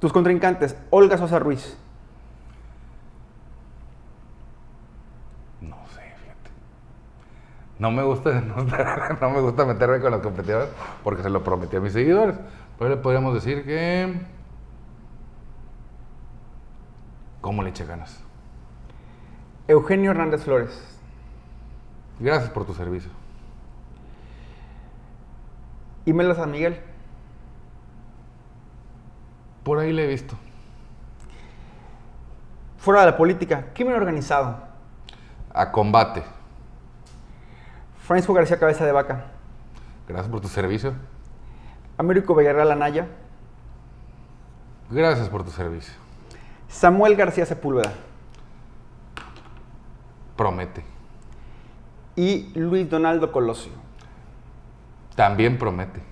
Speaker 1: Tus contrincantes, Olga Sosa Ruiz.
Speaker 2: No sé, fíjate. No me gusta meterme con los competidores porque se lo prometí a mis seguidores. Pero le podríamos decir que... ¿Cómo le eché ganas?
Speaker 1: Eugenio Hernández Flores.
Speaker 2: Gracias por tu servicio.
Speaker 1: Imelda San Miguel.
Speaker 2: Por ahí le he visto.
Speaker 1: Fuera de la política, crimen organizado.
Speaker 2: A combate.
Speaker 1: Francisco García Cabeza de Vaca.
Speaker 2: Gracias por tu servicio.
Speaker 1: Américo Villarreal Anaya.
Speaker 2: Gracias por tu servicio.
Speaker 1: Samuel García Sepúlveda.
Speaker 2: Promete.
Speaker 1: Y Luis Donaldo Colosio.
Speaker 2: También promete.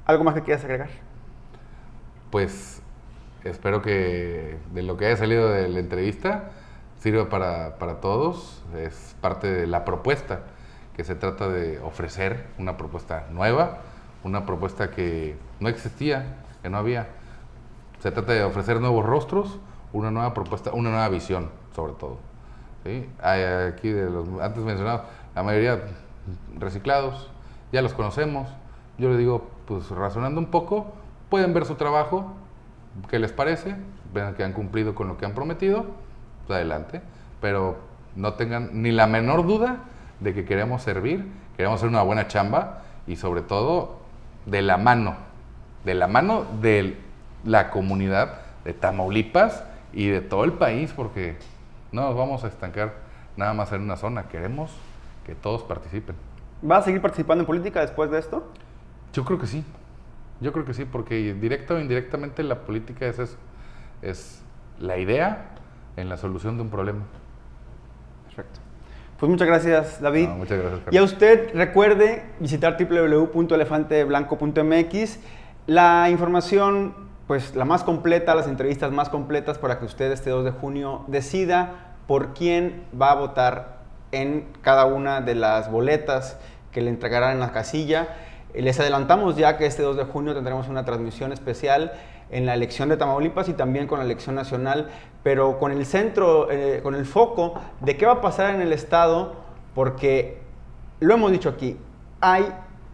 Speaker 1: ¿Algo más que quieras agregar?
Speaker 2: Pues espero que de lo que haya salido de la entrevista sirva para todos. Es parte de la propuesta que se trata de ofrecer, una propuesta nueva, una propuesta que no existía, que no había. Se trata de ofrecer nuevos rostros, una nueva propuesta, una nueva visión, sobre todo. ¿Sí? Hay aquí de los antes mencionados, la mayoría reciclados, ya los conocemos. Yo les digo, pues razonando un poco, pueden ver su trabajo, qué les parece, vean que han cumplido con lo que han prometido, pues adelante. Pero no tengan ni la menor duda de que queremos servir, queremos hacer una buena chamba y sobre todo de la mano de la comunidad de Tamaulipas y de todo el país, porque no nos vamos a estancar nada más en una zona. Queremos que todos participen.
Speaker 1: ¿Vas a seguir participando en política después de esto?
Speaker 2: Yo creo que sí. Yo creo que sí, porque directa o indirectamente la política es eso. Es la idea en la solución de un problema.
Speaker 1: Perfecto. Pues muchas gracias, David.
Speaker 2: No, muchas gracias, Carlos.
Speaker 1: Y a usted recuerde visitar www.elefanteblanco.mx. La información, pues la más completa, las entrevistas más completas para que usted este 2 de junio decida por quién va a votar en cada una de las boletas que le entregarán en la casilla. Les adelantamos ya que este 2 de junio tendremos una transmisión especial en la elección de Tamaulipas y también con la elección nacional, pero con el centro, con el foco de qué va a pasar en el estado, porque lo hemos dicho aquí, hay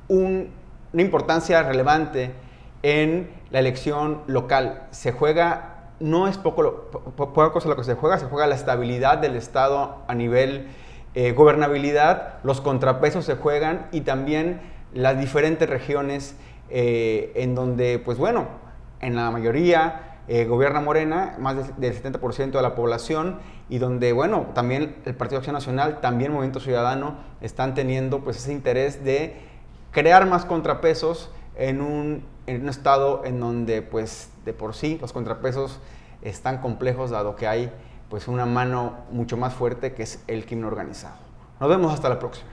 Speaker 1: una importancia relevante en la elección local. Se juega, no es poca cosa lo que se juega la estabilidad del estado a nivel gobernabilidad, los contrapesos se juegan y también las diferentes regiones en donde, pues bueno, en la mayoría gobierna Morena, más del 70% de la población, y donde, bueno, también el Partido Acción Nacional, también Movimiento Ciudadano, están teniendo pues ese interés de crear más contrapesos en un estado en donde, pues, de por sí los contrapesos están complejos, dado que hay pues una mano mucho más fuerte que es el crimen organizado. Nos vemos hasta la próxima.